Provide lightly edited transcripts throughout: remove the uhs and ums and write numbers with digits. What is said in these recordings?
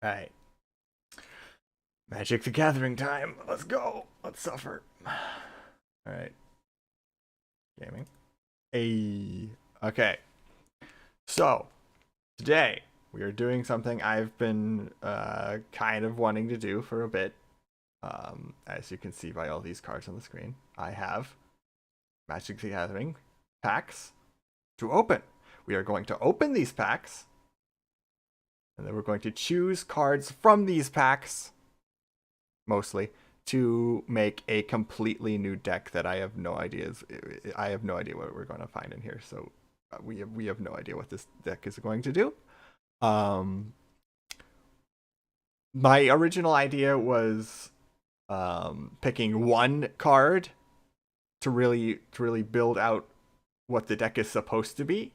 Alright. Magic the Gathering time. Let's go. Let's suffer. Alright. Gaming. Hey. Okay. So, today we are doing something I've been kind of wanting to do for a bit. As you can see by all these cards on the screen, I have Magic the Gathering packs to open. We are going to open these packs, and then we're going to choose cards from these packs, mostly, to make a completely new deck that I have no idea. I have no idea what we're going to find in here. So we have no idea what this deck is going to do. My original idea was picking one card to really build out what the deck is supposed to be,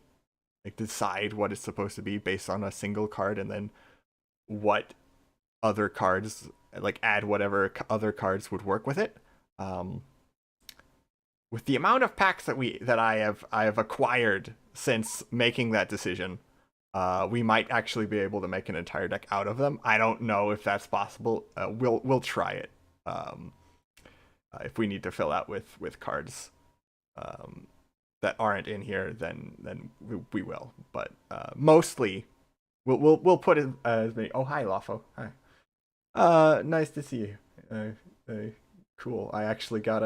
like decide what it's supposed to be based on a single card, and then what other cards, like add whatever other cards would work with it. With the amount of packs that I have acquired since making that decision, we might actually be able to make an entire deck out of them. I don't know if that's possible. We'll try it. If we need to fill out with cards that aren't in here, then we will. But mostly, we'll put it as many. Oh, hi, Lawfo. Hi. Nice to see you. Cool. I actually got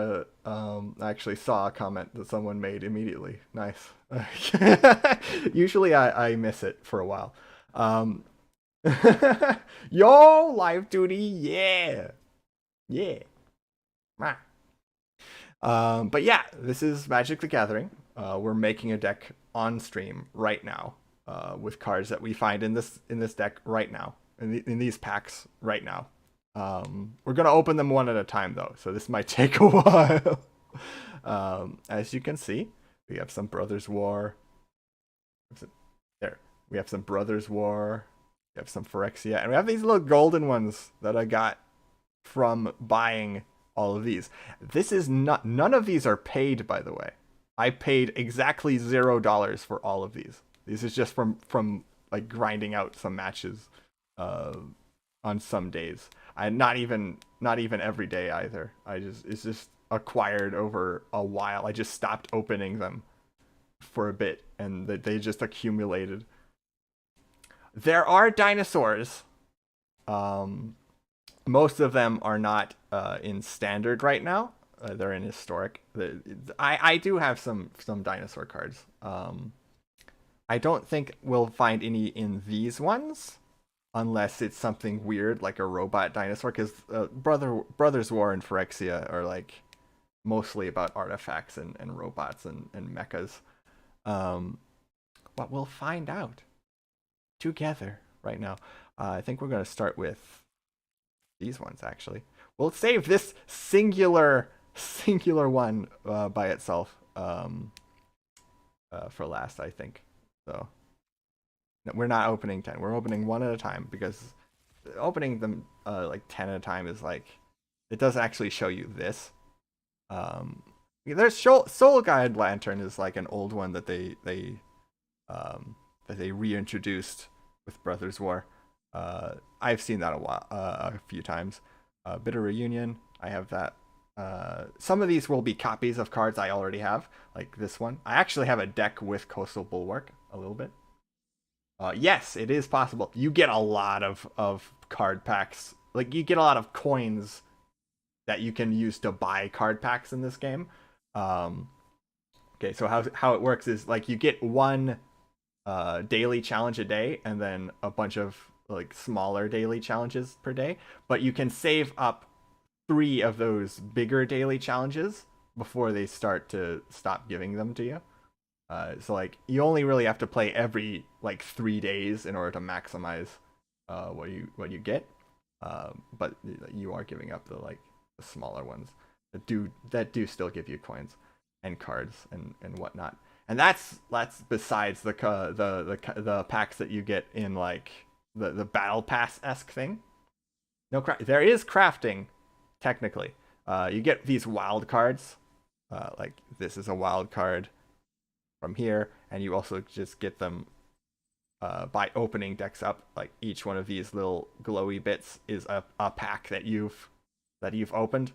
I actually saw a comment that someone made immediately. Nice. Usually I miss it for a while. Yo, live duty, yeah. Yeah. But yeah, this is Magic the Gathering. We're making a deck on stream right now, with cards that we find in this deck right now, in these packs right now. We're gonna open them one at a time though, so this might take a while. As you can see, we have some Brothers War. There, we have some Brothers War. We have some Phyrexia, and we have these little golden ones that I got from buying all of these. This is not, none of these are paid, by the way. I paid exactly $0 for all of these. This is just from like grinding out some matches on some days. I not even every day either. It's just acquired over a while. I just stopped opening them for a bit, and they just accumulated. There are dinosaurs. Most of them are not in standard right now. They're in historic. I do have some dinosaur cards. I don't think we'll find any in these ones, unless it's something weird like a robot dinosaur, because Brothers War and Phyrexia are like mostly about artifacts and robots and mechas. But we'll find out together right now. I think we're going to start with these ones, actually. We'll save this singular one by itself for last, I think. So no, we're not opening 10. We're opening one at a time, because opening them like 10 at a time is like, it doesn't actually show you this. There's Soul Guide Lantern is like an old one that they reintroduced with Brothers War. I've seen that a few times. Bitter Reunion, I have that. Some of these will be copies of cards I already have, like this one. I actually have a deck with Coastal Bulwark a little bit. Yes, it is possible. You get a lot of card packs. Like, you get a lot of coins that you can use to buy card packs in this game. Okay, so how it works is, like, you get one daily challenge a day, and then a bunch of like smaller daily challenges per day, but you can save up 3 of those bigger daily challenges before they stop giving them to you. So like, you only really have to play every like 3 days in order to maximize what you get. But you are giving up the smaller ones that do still give you coins and cards and whatnot. And that's besides the packs that you get in like the battle pass-esque thing. No, there is crafting, technically. You get these wild cards. Like, this is a wild card from here, and you also just get them by opening decks up. Like each one of these little glowy bits is a pack that you've opened.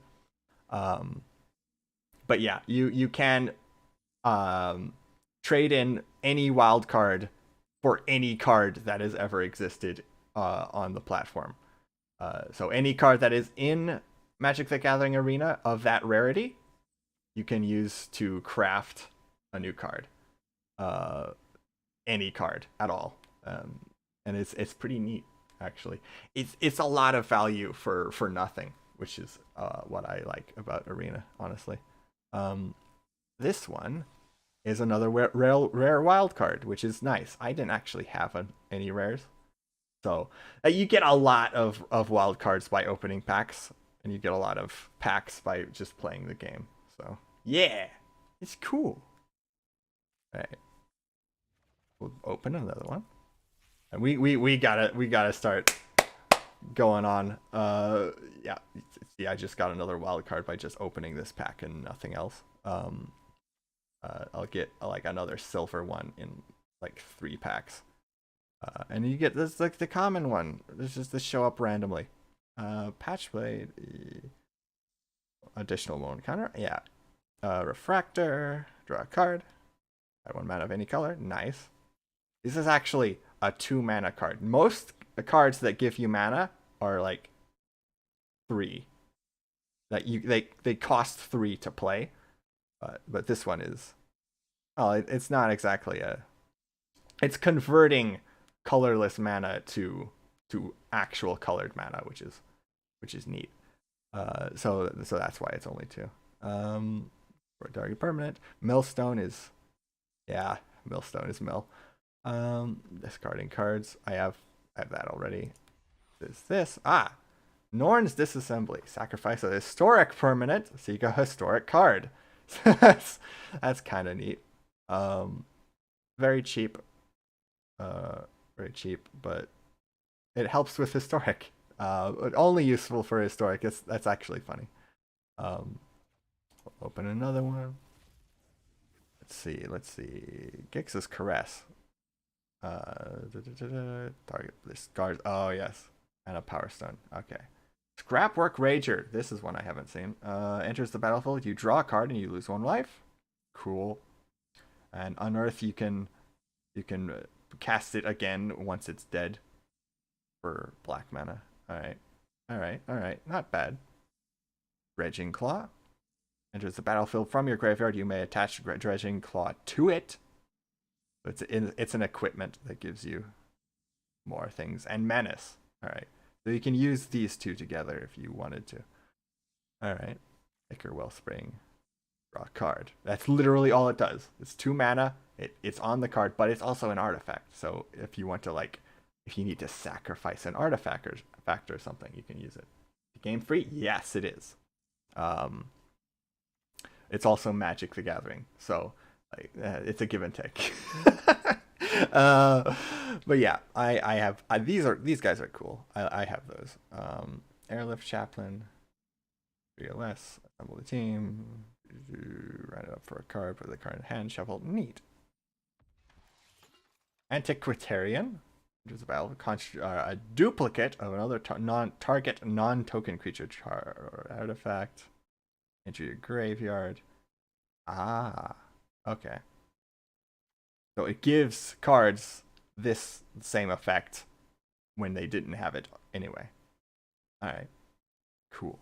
But yeah, you can trade in any wild card for any card that has ever existed on the platform. So any card that is in Magic the Gathering Arena of that rarity, you can use to craft a new card. Any card at all. And it's pretty neat, actually. It's a lot of value for nothing, which is what I like about Arena, honestly. This one is another rare wild card, which is nice. I didn't actually have any rares. So you get a lot of wild cards by opening packs, and you get a lot of packs by just playing the game. So yeah, it's cool. All right, we'll open another one, and we gotta start going on. Yeah, see, I just got another wild card by just opening this pack and nothing else. I'll get like another silver one in like 3 packs. And you get this like the common one. This just this show up randomly. Patchblade, additional one counter. Yeah. Refractor, draw a card. Add 1 mana of any color. Nice. This is actually a 2 mana card. Most cards that give you mana are like 3. That they cost 3 to play. But this one is, it's not exactly it's converting colorless mana to actual colored mana, which is neat. So that's why it's only 2. For a target permanent, Millstone is mill. Discarding cards. I have that already. This Norn's Disassembly. Sacrifice a historic permanent, seek a historic card. that's kind of neat. Very cheap. Very cheap, but it helps with historic. Only useful for historic. That's actually funny. Open another one. Let's see. Gix's Caress. Target discards. Oh yes, and a Power Stone. Okay. Scrapwork Rager. This is one I haven't seen. Enters the battlefield. You draw a card and you lose 1 life. Cool. And unearth. You can cast it again once it's dead for black mana. All right. Not bad. Dredging Claw. Enters the battlefield from your graveyard. You may attach Dredging Claw to it. It's an equipment that gives you more things. And Menace. All right. So you can use these 2 together if you wanted to. All right. Ichor Wellspring. Draw a card. That's literally all it does. It's 2 mana. It's on the card, but it's also an artifact. So if you want to if you need to sacrifice an artifact or something, you can use it. Game free? Yes, it is. It's also Magic the Gathering, so it's a give and take. But yeah, I have these guys are cool. I have those. Airlift Chaplain, 3 less. Assemble the team. Write it up for a card. Put the card in hand. Shuffle. Neat. Antiquitarian, which is about a duplicate of another target non-token creature or artifact. Enter your graveyard. Okay. So it gives cards this same effect when they didn't have it anyway. All right. Cool.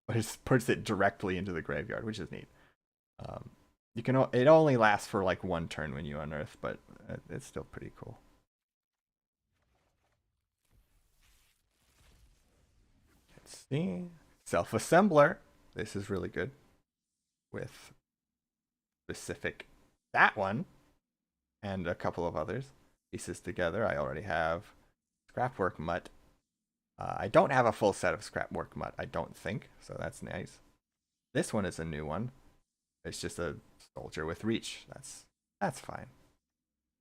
But it puts it directly into the graveyard, which is neat. It only lasts for like 1 turn when you unearth, but it's still pretty cool. Let's see. Self-assembler. This is really good. With specific that one and a couple of others. Pieces together. I already have Scrapwork Mutt. I don't have a full set of Scrapwork Mutt, I don't think, so that's nice. This one is a new one. It's just a soldier with reach. That's fine.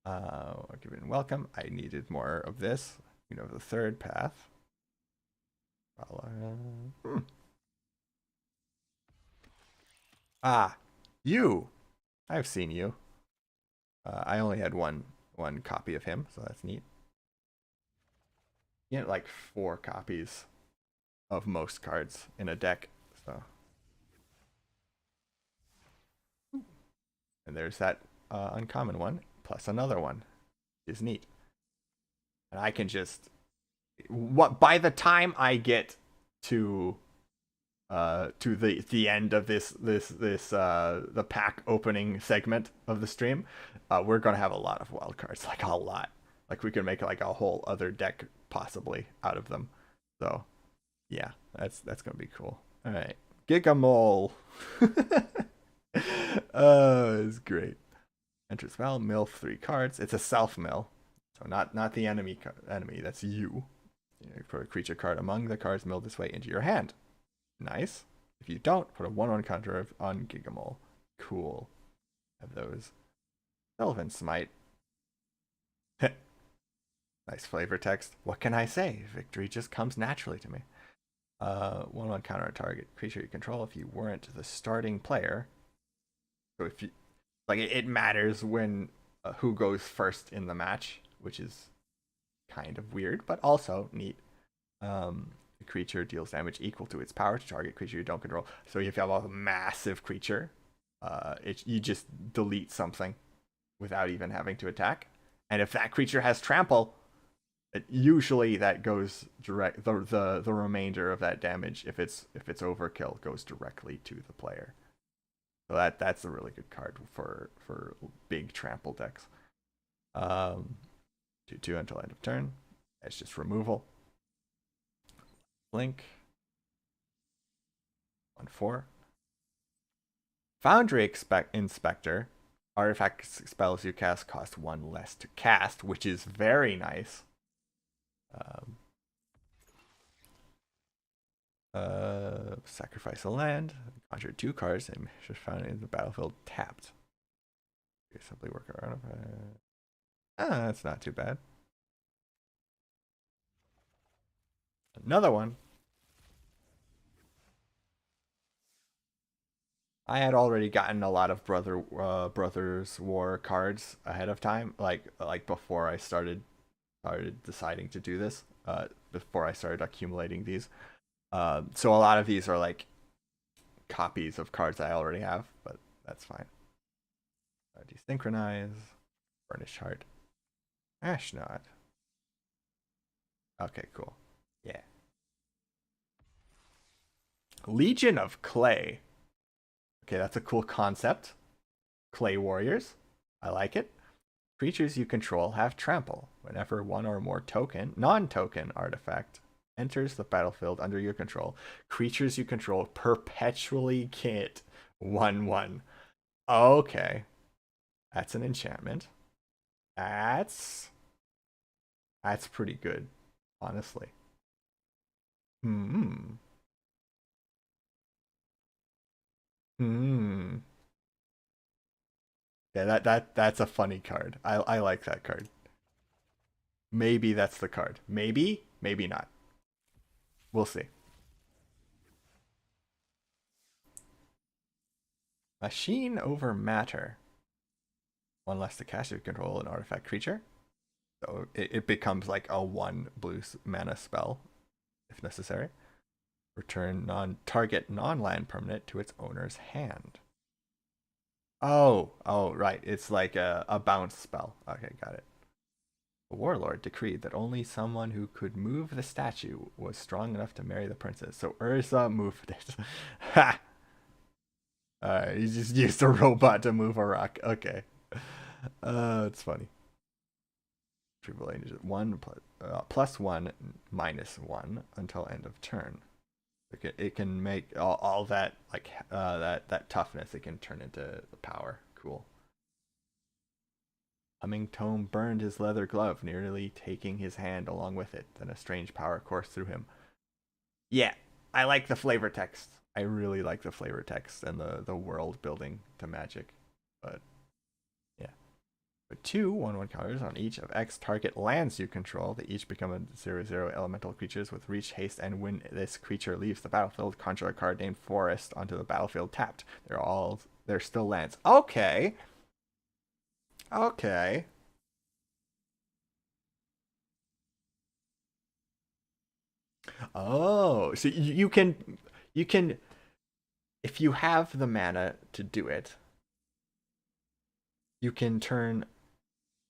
I'll give it a welcome. I needed more of this. The 3rd path. You. I've seen you. I only had one one copy of him, so that's neat. You get like 4 copies of most cards in a deck, so. And there's that uncommon one, plus another one. Is neat. And I can just by the time I get to the end of this the pack opening segment of the stream, we're gonna have a lot of wild cards, like a lot. Like we can make like a whole other deck possibly out of them. So yeah, that's gonna be cool. All right, Gigamole. It's great. Enter spell, mill 3 cards. It's a self mill, so not the enemy. That's you. You put a creature card among the cards milled this way into your hand. Nice. If you don't, put a 1/1 counter on Gigamole. Cool. Have those. Sylvan Smite. Nice flavor text. What can I say? Victory just comes naturally to me. 1/1 counter a target creature you control if you weren't the starting player. So if you like, it matters when who goes first in the match, which is kind of weird, but also neat. The creature deals damage equal to its power to target creature you don't control. So if you have a massive creature, you just delete something without even having to attack. And if that creature has trample, usually that goes direct. The remainder of that damage, if it's overkill, goes directly to the player. So that's a really good card for big trample decks. 2/2 until end of turn. It's just removal. Blink. 1/4. Foundry Inspector. Artifact spells you cast cost 1 less to cast, which is very nice. Sacrifice a land, conjure 2 cards, and just found in the battlefield tapped. You simply work around. That's not too bad. Another one. I had already gotten a lot of Brothers War cards ahead of time, like before I started deciding to do this. Before I started accumulating these. So a lot of these are like copies of cards I already have, but that's fine. Desynchronize, Burnished Heart, Ashnod. Okay, cool. Yeah. Legion of Clay. Okay, that's a cool concept. Clay Warriors. I like it. Creatures you control have trample. Whenever one or more non-token artifact enters the battlefield under your control, creatures you control perpetually get 1/1. Okay. That's an enchantment. That's pretty good, honestly. Hmm. Yeah, that's a funny card. I like that card. Maybe that's the card. Maybe not. We'll see. Machine over matter. 1 less to cast if you control an artifact creature. So it becomes like a 1 blue mana spell, if necessary. Return target non-land permanent to its owner's hand. Oh, right. It's like a bounce spell. Okay, got it. The warlord decreed that only someone who could move the statue was strong enough to marry the princess. So Urza moved it. Ha! You just used a robot to move a rock. Okay. It's funny. Triple one plus 1 minus 1 until end of turn. It can make all that like that toughness. It can turn into power. Cool. Humming Tome burned his leather glove, nearly taking his hand along with it. Then a strange power coursed through him. Yeah, I like the flavor text. I really like the flavor text and the world building to Magic. But yeah. Put 2 1/1 counters on each of X target lands you control. They each become a 0/0 elemental creatures with reach, haste, and when this creature leaves the battlefield, conjure a card named Forest onto the battlefield tapped. They're still lands. Okay. Oh, so you can if you have the mana to do it, you can turn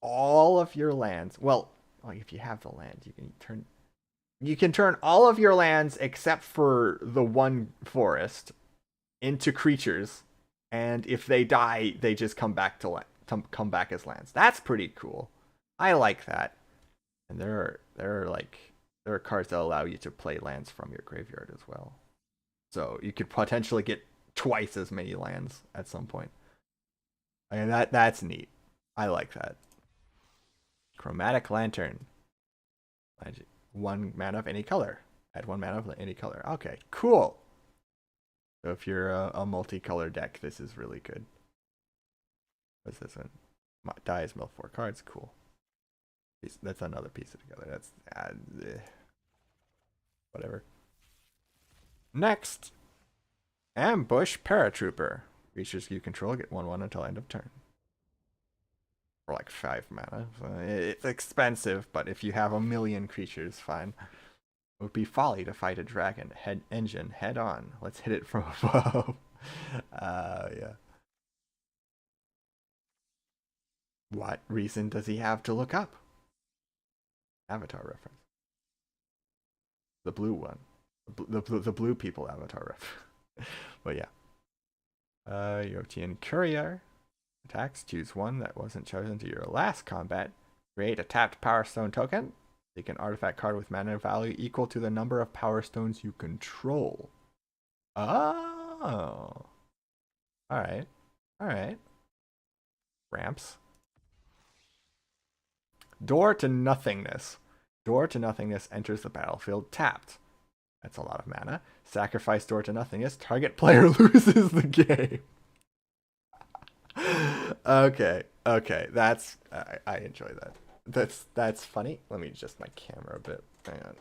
all of your lands. Well, like if you have the land, you can turn all of your lands except for the one forest into creatures, and if they die, they just come back come back as lands. That's pretty cool. I like that. And there are cards that allow you to play lands from your graveyard as well. So you could potentially get twice as many lands at some point. I mean that's neat. I like that. Chromatic Lantern. One mana of any color. Add one mana of any color. Okay, cool. So if you're a multicolor deck, this is really good. What's this one? Dies mill 4 cards. Cool. That's another piece of together. That's whatever. Next, Ambush Paratrooper. Creatures you control get 1/1 until end of turn. For like 5 mana. So it's expensive, but if you have a million creatures, fine. It would be folly to fight a dragon engine head on. Let's hit it from above. Yeah. What reason does he have to look up? Avatar reference. The blue one. The blue people avatar reference. But yeah. Yotian Courier. Attacks. Choose one that wasn't chosen to your last combat. Create a tapped Power Stone token. Take an artifact card with mana value equal to the number of Power Stones you control. Oh. Alright. Alright. Ramps. Door to Nothingness. Door to Nothingness enters the battlefield tapped. That's a lot of mana. Sacrifice Door to Nothingness. Target player loses the game. Okay. Okay. That's I enjoy that. That's funny. Let me adjust my camera a bit. Hang on.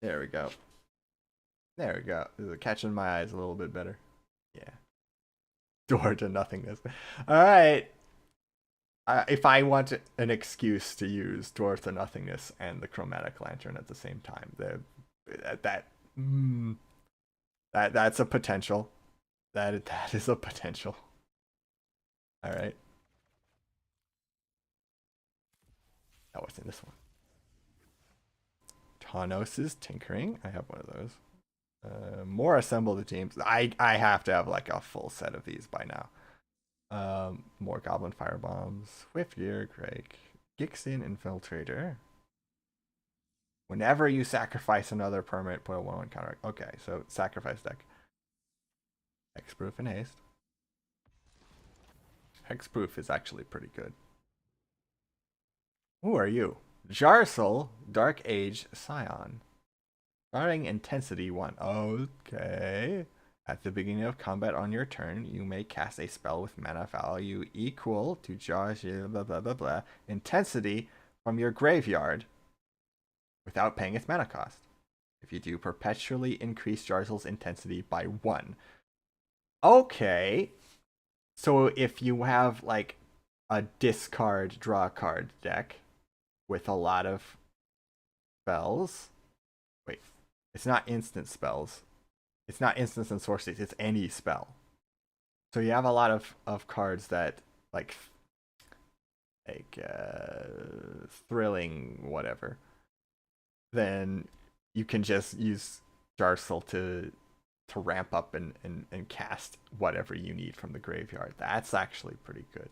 There we go. There we go. This is catching my eyes a little bit better. Yeah. Door to Nothingness. All right. If I want an excuse to use Door to Nothingness and the Chromatic Lantern at the same time, that's a potential. That is a potential. All right. Oh, what's in this one? Tanos's Tinkering. I have one of those. More Assemble the Teams. I have to have like a full set of these by now. More Goblin Firebombs. Swiftgear, Drake. Gixin Infiltrator. Whenever you sacrifice another permanent, put a 1/1 counter. Okay, so sacrifice deck. Hexproof and Haste. Hexproof is actually pretty good. Who are you? Jarsel, Dark Age Scion. Starting Intensity 1. Okay. At the beginning of combat on your turn, you may cast a spell with mana value equal to blah blah blah blah intensity from your graveyard without paying its mana cost. If you do, perpetually increase Jarzel's intensity by 1. Okay. So if you have like a discard draw card deck with a lot of spells. Wait, it's not instant spells. It's not instants and sorceries. It's any spell. So you have a lot of cards that like thrilling whatever. Then you can just use Jarsel to ramp up and cast whatever you need from the graveyard. That's actually pretty good.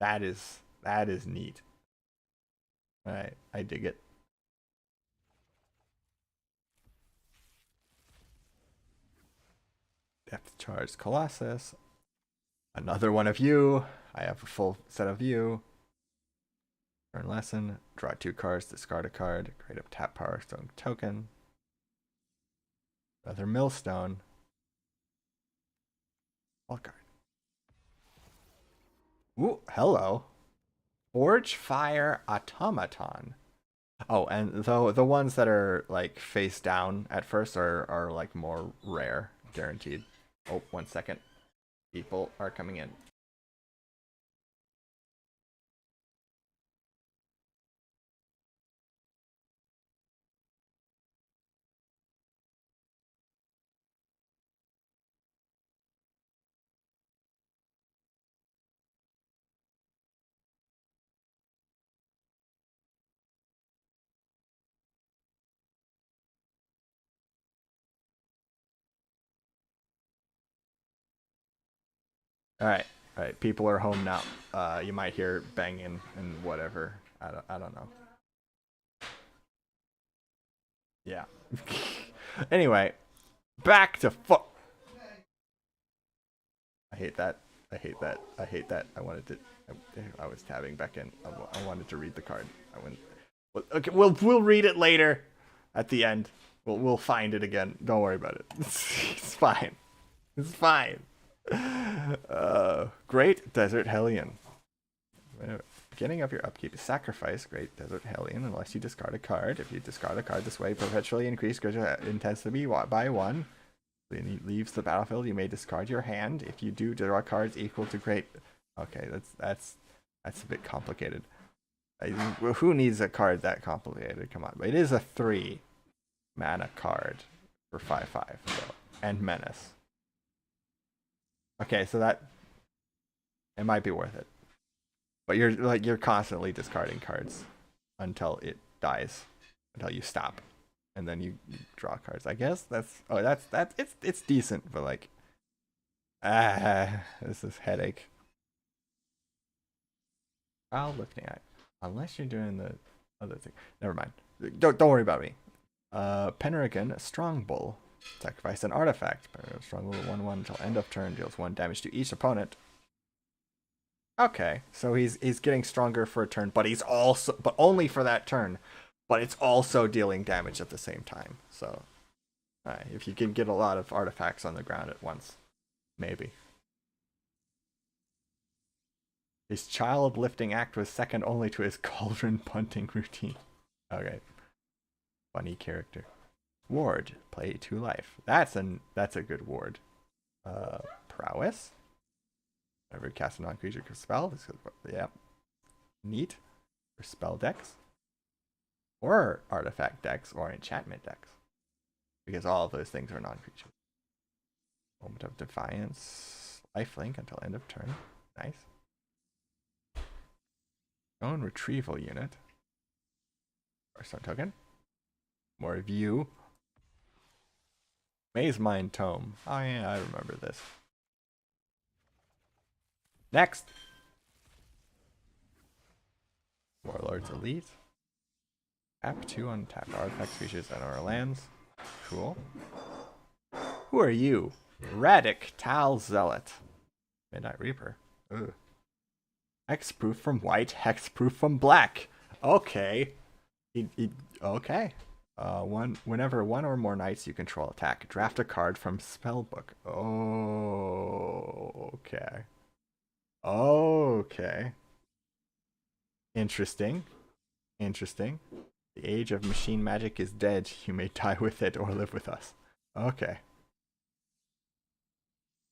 That is neat. Alright, I dig it. Depth Charge Colossus. Another one of you. I have a full set of you. Turn lesson. Draw 2 cards, discard a card. Create a tap Power Stone token. Another Millstone. All card. Ooh, hello. Forge Fire Automaton. Oh, and the ones that are like face down at first are like more rare, guaranteed. Oh, 1 second. People are coming in. All right. People are home now. You might hear banging and whatever. I don't know. Yeah. Anyway, back to foot. I hate that. I hate that. I hate that. I wanted to. I was tabbing back in. I wanted to read the card. I went. Okay, we'll read it later, at the end. We'll find it again. Don't worry about it. It's fine. It's fine. Great Desert Hellion. Beginning of your upkeep is sacrifice Great Desert Hellion unless you discard a card. If you discard a card this way, perpetually increase intensity by 1. Then he leaves the battlefield. You may discard your hand. If you do, draw cards equal to great. Okay, that's a bit complicated. Who needs a card that complicated? Come on, but it is a 3 mana card for 5/5, so, and menace. Okay, so that it might be worth it, but you're constantly discarding cards until it dies, until you stop. And then you draw cards. I guess that's it's decent, but like this is headache. I'll lifting eye. Unless you're doing the other thing. Never mind. Don't worry about me. Pendragon, Strong Bull. Sacrifice an artifact. Pendragon, Strong Bull 1/1 until end of turn, deals 1 damage to each opponent. Okay, so he's getting stronger for a turn, but only for that turn. But it's also dealing damage at the same time. So, if you can get a lot of artifacts on the ground at once, maybe. His child lifting act was second only to his cauldron punting routine. Okay. Funny character. Ward, play 2 life. That's a good ward. Prowess. Whenever you cast a non-creature spell, yeah. Neat. For spell decks. Or artifact decks, or enchantment decks. Because all of those things are non-creatures. Moment of Defiance. Lifelink until end of turn. Nice. Own retrieval unit. Or stone token. More view. Maze Mind Tome. Oh yeah, I remember this. Next. Warlord's Elite. Tap 2 untapped artifact creatures and our lands. Cool. Who are you? Radic Tal Zealot. Midnight Reaper. Ugh. Hexproof from white, hexproof from black. Okay. Okay. Whenever 1 or more knights you control attack, draft a card from spellbook. Oh, okay. Okay. Interesting. Interesting. The age of machine magic is dead. You may die with it or live with us. Okay.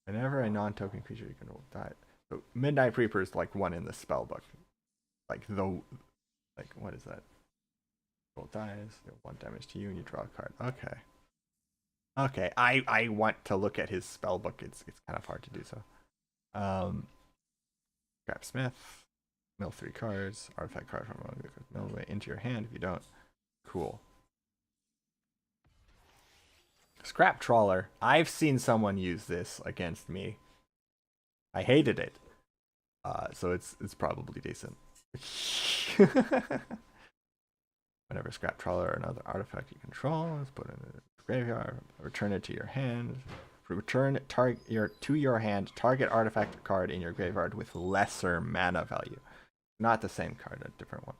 Whenever a non-token creature you control die. So Midnight Reaper is like 1 in the spellbook. Like what is that? Roll dies, 1 damage to you, and you draw a card. Okay. Okay. I want to look at his spellbook. It's kind of hard to do so. Scrapsmith. Mill 3 cards. Artifact card from mill away into your hand if you don't. Cool. Scrap Trawler. I've seen someone use this against me. I hated it. So it's probably decent. Whenever Scrap Trawler or another artifact you control is put in the graveyard, return it to your hand. Return to your hand target artifact card in your graveyard with lesser mana value. Not the same card, a different one.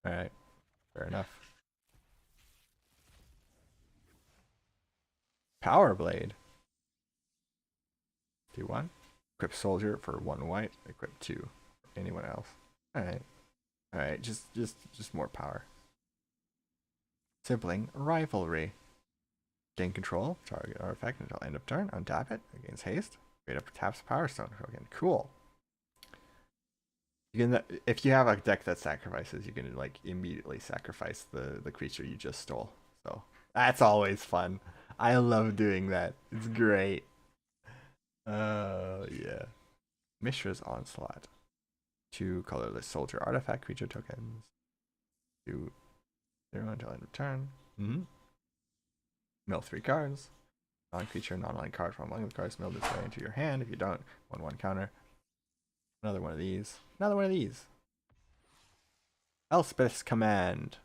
Alright, fair enough. Power Blade. Do 1. Equip Soldier for 1 white. Equip 2. Anyone else. Alright. Alright, just more power. Sibling Rivalry. Gain control. Target artifact until end of turn. Untap it. Against haste. Create up taps Power Stone token. Cool. You can, if you have a deck that sacrifices, you can like immediately sacrifice the creature you just stole. So that's always fun. I love doing that. It's great. Yeah. Mishra's Onslaught. 2 colorless soldier artifact creature tokens. 2 0 until end of turn. Mill 3 cards. Non-creature, non-land card from among the cards milled this way into your hand. If you don't, 1/1 counter. Another one of these. Another one of these. Elspeth's Command.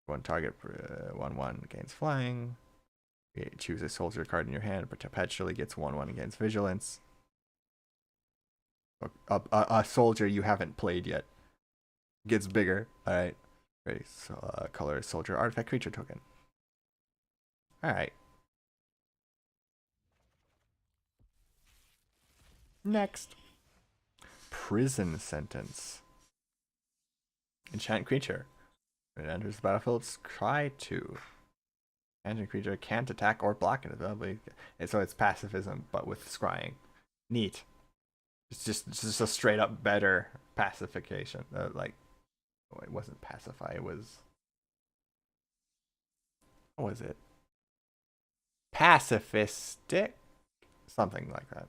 One target, 1/1 gains flying. Choose a soldier card in your hand, but perpetually gets 1/1 against vigilance. A soldier you haven't played yet gets bigger. All right. Ready. So, color soldier artifact creature token. All right. Next. Prison Sentence. Enchant creature. When it enters the battlefield, scry 2. Enchant creature can't attack or block it. So it's pacifism, but with scrying. Neat. It's just a straight up better pacification. Like, oh, it wasn't pacify. It was. What was it? Pacifistic, something like that.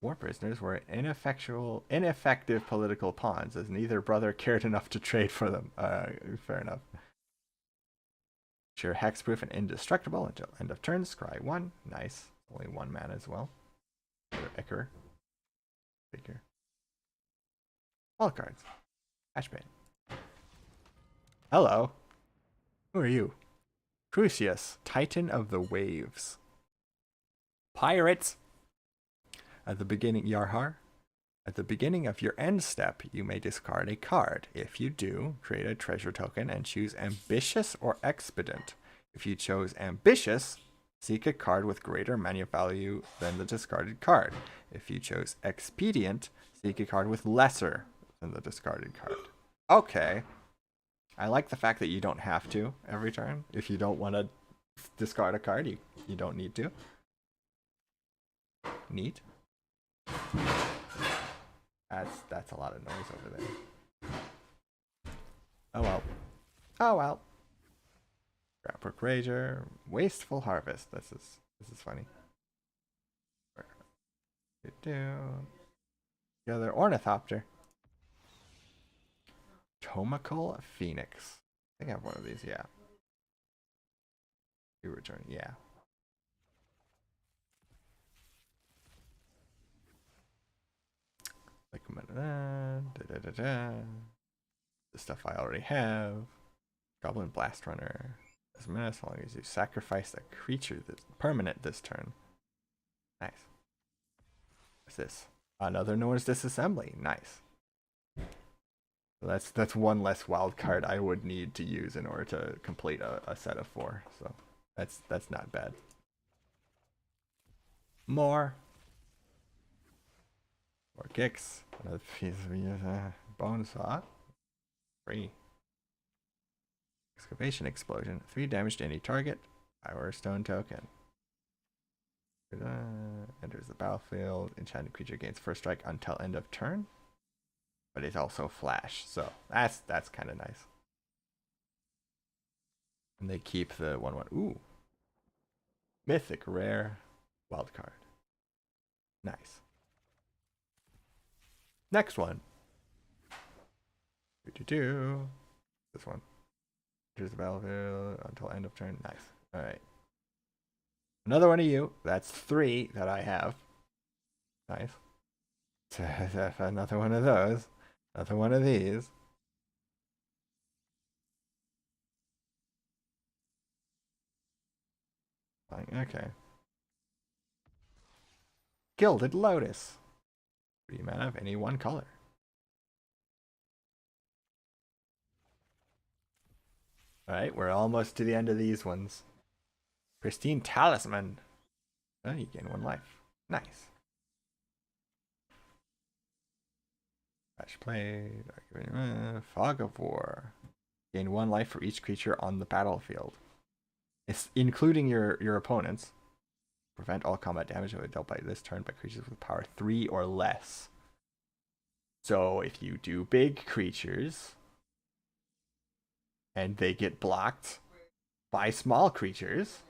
War prisoners were ineffective political pawns, as neither brother cared enough to trade for them. Fair enough. Sure, hexproof and indestructible until end of turn. Scry 1. Nice. Only 1 mana as well. Icar. Figure. All cards. Hatchbane. Hello. Who are you? Crucius, Titan of the Waves. Pirates. At the beginning, Yarhar. At the beginning of your end step, you may discard a card. If you do, create a treasure token and choose Ambitious or Expedient. If you chose Ambitious, seek a card with greater mana value than the discarded card. If you chose Expedient, seek a card with lesser than the discarded card. Okay. I like the fact that you don't have to every turn. If you don't want to discard a card, you don't need to. Neat. That's a lot of noise over there. Oh well. Oh well. Graphic Rager. Wasteful Harvest. This is funny. The other Ornithopter. Tomacal Phoenix. I think I have one of these, yeah. You return, yeah. Like the stuff I already have. Goblin Blast Runner. As long as you sacrifice a creature that's permanent this turn. Nice. What's this? Another Noah's Disassembly. Nice. So that's one less wild card I would need to use in order to complete a set of 4. So that's not bad. More kicks. Another piece of bone saw. 3. Excavation Explosion. 3 damage to any target. Power Stone token. Enters the battlefield. Enchanted creature gains first strike until end of turn. But it's also flash, so that's kind of nice. And they keep the 1/1. Ooh. Mythic rare wild card. Nice. Next one. This one. Here's the battlefield until end of turn. Nice. All right. Another one of you. That's 3 that I have. Nice. Another one of those. Another one of these. Okay. Gilded Lotus. 3 mana of any one color. Alright, we're almost to the end of these ones. Pristine Talisman. Oh, you gain 1 life. Nice. Flash Blade. Fog of War. Gain 1 life for each creature on the battlefield. It's including your opponents. Prevent all combat damage dealt by this turn by creatures with power 3 or less. So if you do big creatures and they get blocked by small creatures,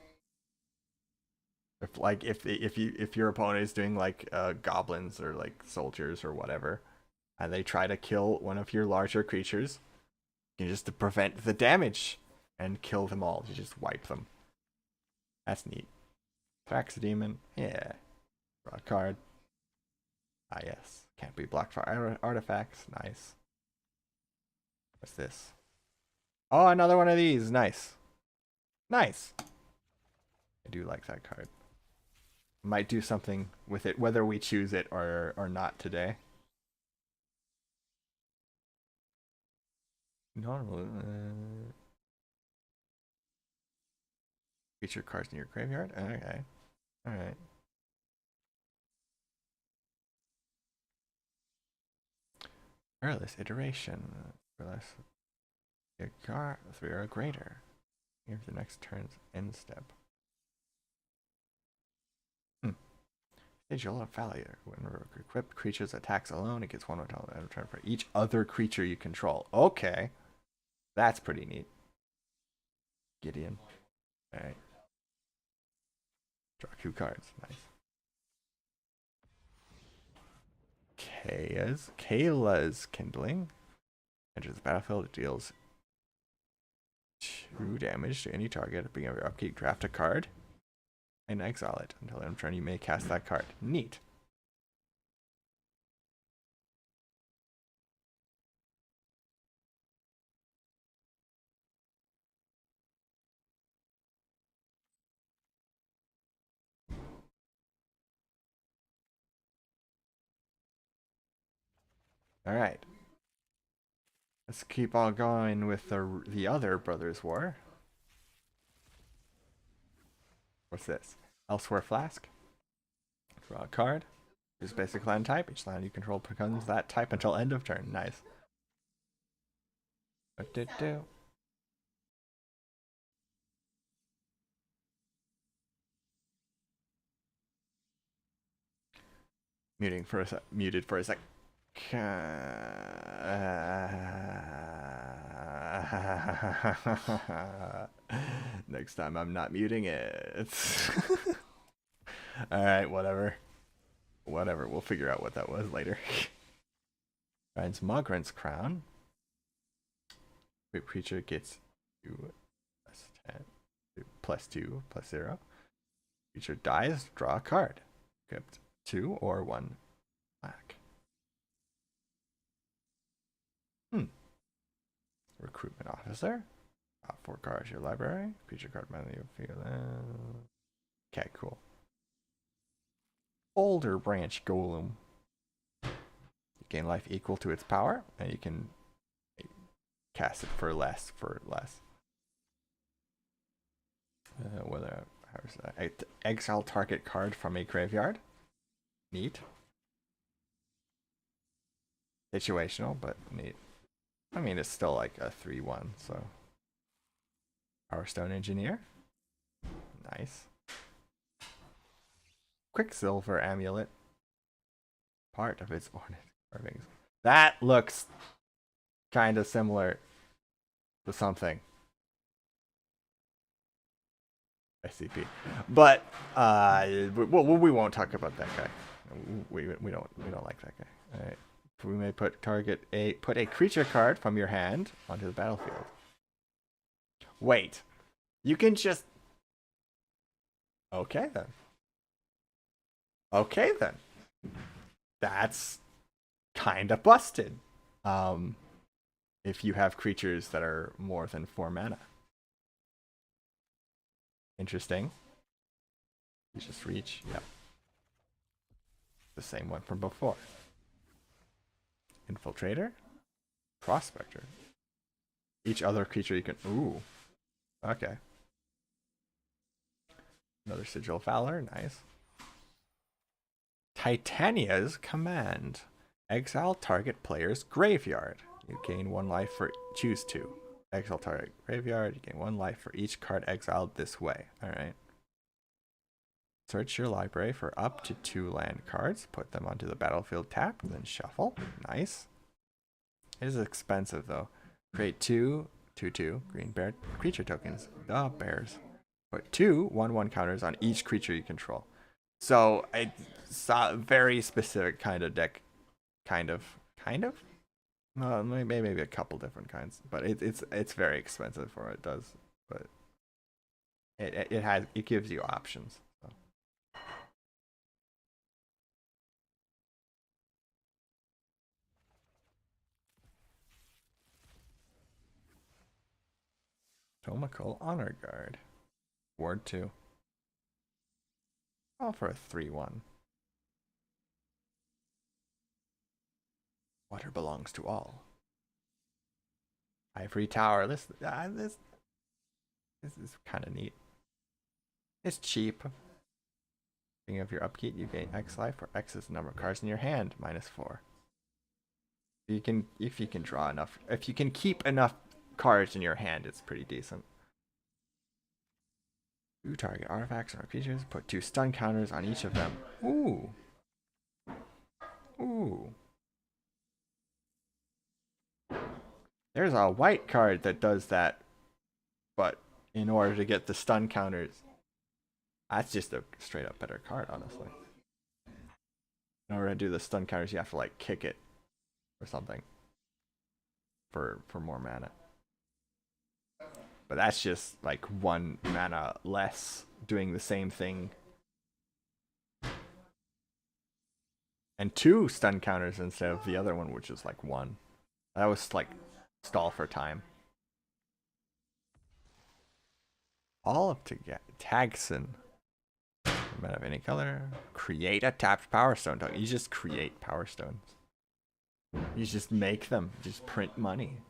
if your opponent is doing like goblins or like soldiers or whatever, and they try to kill one of your larger creatures, you can just prevent the damage and kill them all. You just wipe them. That's neat. Thrax Demon. Yeah. Draw a card. Ah, yes. Can't be blocked for artifacts. Nice. What's this? Oh, another one of these. Nice. Nice. I do like that card. Might do something with it, whether we choose it or not today. Normal. Feature cards in your graveyard? Okay. Alright. Earliest iteration. For less. A card 3 or greater. Here's the next turn's end step. Sigil of Failure. When equipped creatures attacks alone, it gets 1 at a turn for each other creature you control. Okay. That's pretty neat. Gideon. Alright. Draw 2 cards. Nice. Kayla's Kindling. Enters the battlefield. It deals 2 damage to any target at the beginning of your upkeep. Draft a card and exile it. Until end of turn, you may cast that card. Neat. Alright. Let's keep on going with the other Brothers War. What's this? Elsewhere Flask. Draw a card. Use basic land type. Each land you control becomes that type until end of turn. Nice. What did it do? Muted for a sec. Next time I'm not muting it. Alright, whatever. Whatever, we'll figure out what that was later. Finds Mogrant's Crown. Great creature gets 2 plus 10. Plus 2 plus 0. Creature dies, draw a card. Equipped 2 or 1 black. Recruitment Officer. Top 4 cards your library. Creature card manually you feel. Okay, cool. Boulder Branch Golem. You gain life equal to its power, and you can cast it for less. Exile target card from a graveyard. Neat. Situational, but neat. I mean, it's still like a 3/1, so. Powerstone Engineer. Nice. Quicksilver Amulet. Part of its ornate carvings. That looks kind of similar to something. SCP. But we won't talk about that guy. We don't like that guy. All right. We may put a creature card from your hand onto the battlefield. Wait. You can just Okay then. Okay then. That's kind of busted. If you have creatures that are more than 4 mana. Interesting. You just reach. Yep. The same one from before. Infiltrator. Prospector. Each other creature you can. Ooh. Okay. Another Sigil Valor. Nice. Titania's Command. Exile target player's graveyard. You gain 1 life for. Choose 2. Exile target graveyard. You gain 1 life for each card exiled this way. Alright. Search your library for up to 2 land cards. Put them onto the battlefield tapped. Then shuffle. Nice. It is expensive though. Create 2 2/2 green bear creature tokens. The bears. Put 2 1/1 counters on each creature you control. So I saw a very specific kind of deck. Kind of. Maybe a couple different kinds, but it's very expensive for what it does. But it gives you options. So. Tomacal Honor Guard. Ward 2. All for a 3/1. Water belongs to all. Ivory Tower. This is kind of neat. It's cheap. Beginning of your upkeep, you gain X life, where X is the number of cards in your hand, -4. If you can draw enough, if you can keep enough cards in your hand, it's pretty decent. 2 target artifacts or creatures. Put 2 stun counters on each of them. Ooh. Ooh. There's a white card that does that, but in order to get the stun counters, that's just a straight up better card, honestly. In order to do the stun counters, you have to like kick it or something for more mana. But that's just like 1 mana less doing the same thing. And 2 stun counters instead of the other one, which is like 1. That was like stall for time. All up to get Tagson. Men of any color. Create a tapped Power Stone. You just create Power Stones. You just make them. Just print money.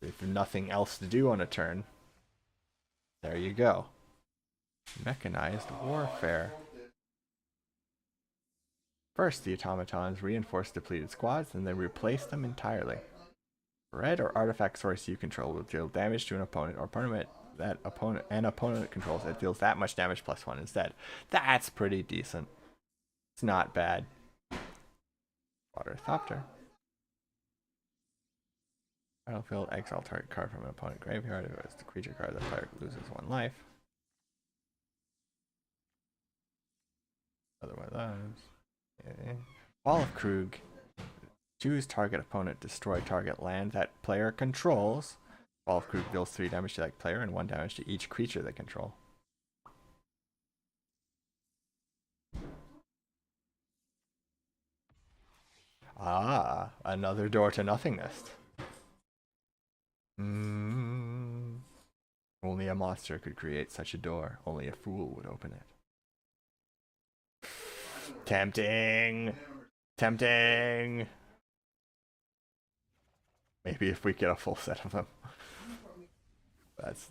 If nothing else to do on a turn, there you go. Mechanized Warfare. First, the automatons reinforce depleted squads, and then replace them entirely. Red or artifact source you control will deal damage to an opponent or permanent that opponent controls. It deals that much damage +1 instead. That's pretty decent. It's not bad. Water Thopter. Battlefield, exile target card from an opponent graveyard. If it's the creature card, the player loses 1 life. Another one of those. Okay. Ball of Krug. Choose target opponent, destroy target land that player controls. Ball of Krug deals 3 damage to that player and 1 damage to each creature they control. Ah, another door to nothingness. Only a monster could create such a door. Only a fool would open it. Tempting. Tempting. Maybe if we get a full set of them. That's.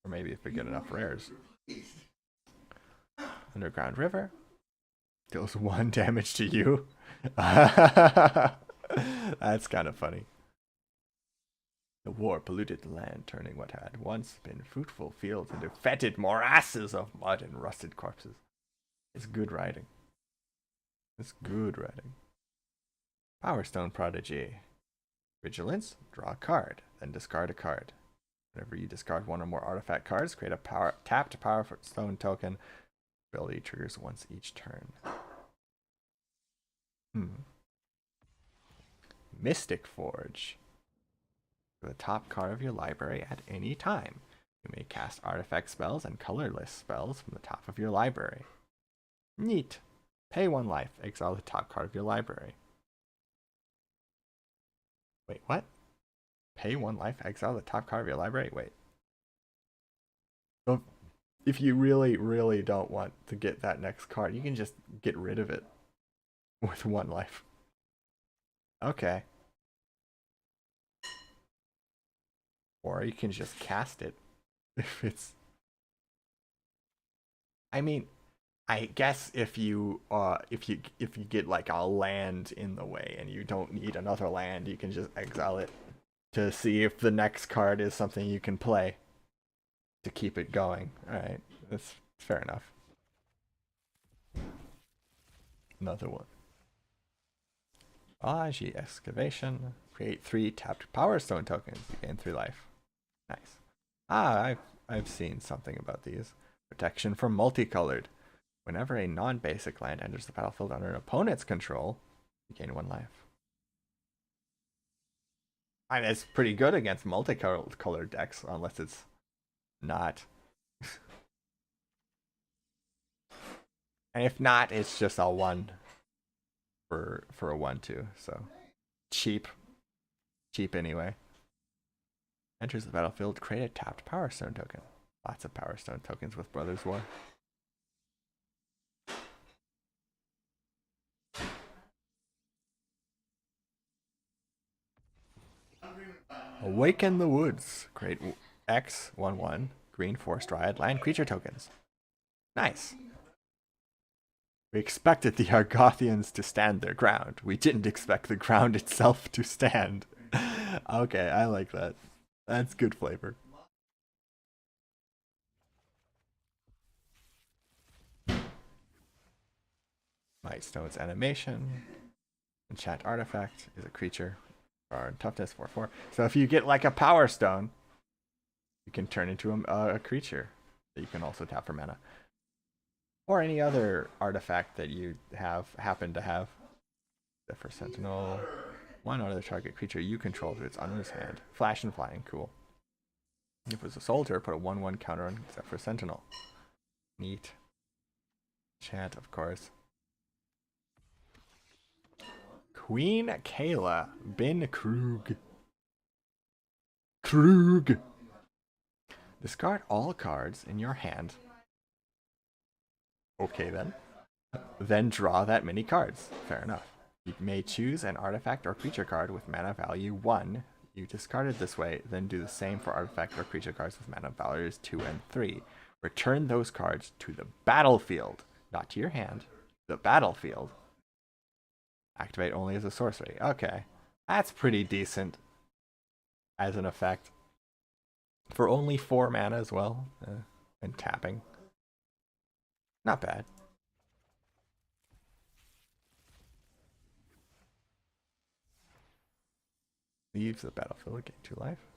Or maybe if we get enough rares. Underground River. Deals 1 damage to you. That's kind of funny. The war polluted the land, turning what had once been fruitful fields into fetid morasses of mud and rusted corpses. It's good writing. It's good writing. Power Stone Prodigy. Vigilance, draw a card, then discard a card. Whenever you discard 1 or more artifact cards, create a tapped Power Stone token. Ability triggers once each turn. Mystic Forge. The top card of your library at any time. You may cast artifact spells and colorless spells from the top of your library. Neat. Pay 1 life. Exile the top card of your library. Wait, what? Pay 1 life. Exile the top card of your library? Wait. So if you really, really don't want to get that next card, you can just get rid of it with 1 life. Okay. Or you can just cast it if it's. I mean, I guess if you get like a land in the way and you don't need another land, you can just exile it to see if the next card is something you can play to keep it going. All right, that's fair enough. Another one. Aji Excavation. Create 3 tapped Power Stone tokens. You gain 3 life. Nice. I've seen something about these. Protection from multicolored. Whenever a non-basic land enters the battlefield under an opponent's control, you gain 1 life. I mean, it's pretty good against multicolored decks, unless it's not. And if not, it's just a 1. for a 1/2. So cheap, cheap anyway. Enters the battlefield, create a tapped Power Stone token. Lots of Power Stone tokens with Brothers War. Awaken the Woods. Create X 1/1 green forest dryad land creature tokens. Nice. We expected the Argothians to stand their ground. We didn't expect the ground itself to stand. Okay, I like that. That's good flavor. Might Stone's animation. Enchant artifact is a creature. Or toughness 4/4. So if you get like a Power Stone, you can turn into a creature that you can also tap for mana. Or any other artifact that you happen to have. For Sentinel, one other target creature you control to its owner's hand. Flash and flying, cool. If it was a soldier, put a 1/1 counter on except for Sentinel. Neat. Chant, of course. Queen Kayla Bin Krug. Krug. Discard all cards in your hand. Okay then. Then draw that many cards. Fair enough. You may choose an artifact or creature card with mana value 1. You discarded this way, then do the same for artifact or creature cards with mana values 2 and 3. Return those cards to the battlefield, not to your hand. The battlefield. Activate only as a sorcery. Okay. That's pretty decent as an effect. For only 4 mana as well. And tapping. Not bad. Leaves the battlefield, gain 2 life.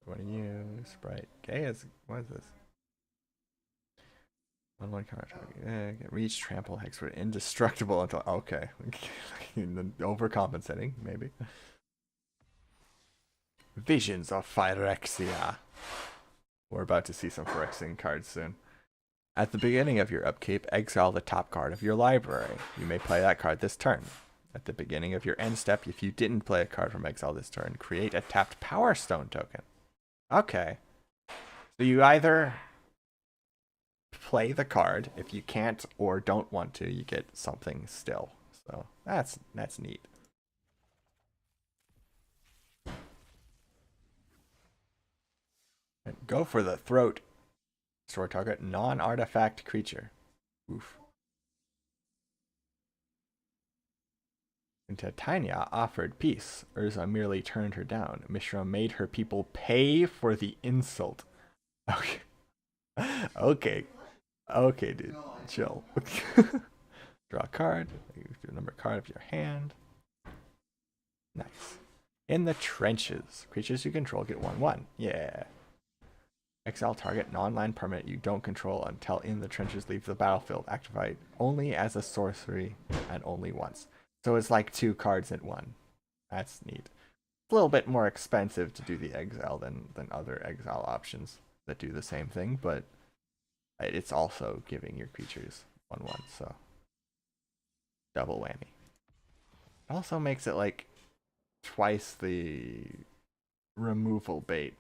What do you sprite? Okay, what is this? 1/1 counter target. Reach, trample, hexproof, indestructible until. Okay. Overcompensating, maybe. Visions of Phyrexia. We're about to see some Phyrexian cards soon. At the beginning of your upkeep, exile the top card of your library. You may play that card this turn. At the beginning of your end step, if you didn't play a card from exile this turn, create a tapped Power Stone token. Okay. So you either play the card. If you can't or don't want to, you get something still. So that's neat. And go for the throat. Store target non-artifact creature. Oof. And Titania offered peace. Urza merely turned her down. Mishra made her people pay for the insult. Okay. Okay, dude. Chill. Draw a card. Do a number card of your hand. Nice. In the trenches. Creatures you control get 1/1. Yeah. Exile target non-land permanent you don't control until in the trenches leaves the battlefield. Activate only as a sorcery and only once. So it's like 2 cards in 1. That's neat. It's a little bit more expensive to do the exile than other exile options that do the same thing, but it's also giving your creatures 1/1, so double whammy. It also makes it like twice the removal bait.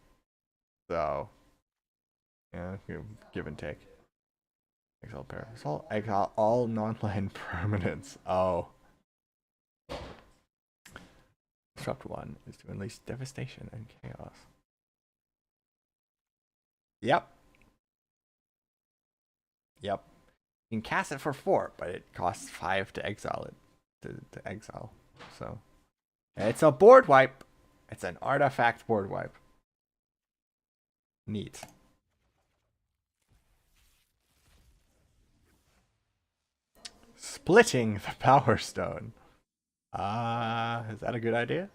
So yeah, give and take. Exile parasol. Exile all non-land permanents. Oh. Disrupt 1 is to unleash devastation and chaos. Yep. You can cast it for 4, but it costs 5 to exile it. To exile. So it's a board wipe. It's an artifact board wipe. Neat. Splitting the Power Stone. Is that a good idea?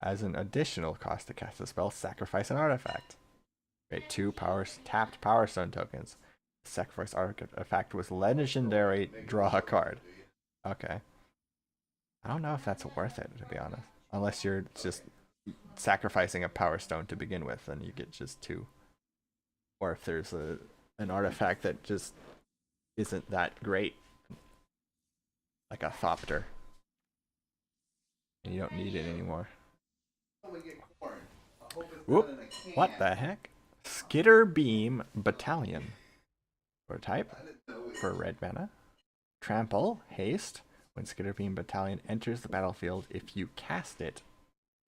As an additional cost to cast a spell, sacrifice an artifact. Create 2 tapped Power Stone tokens. Sacrifice artifact was legendary. Draw a card. Okay. I don't know if that's worth it, to be honest. Unless you're just sacrificing a Power Stone to begin with, then you get just 2. Or if there's an artifact that just isn't that great. like a Thopter. And you don't need it anymore. Whoop. What the heck? Skitter Beam Battalion. For type. For red mana. Trample. Haste. When Skitter Beam Battalion enters the battlefield, if you cast it,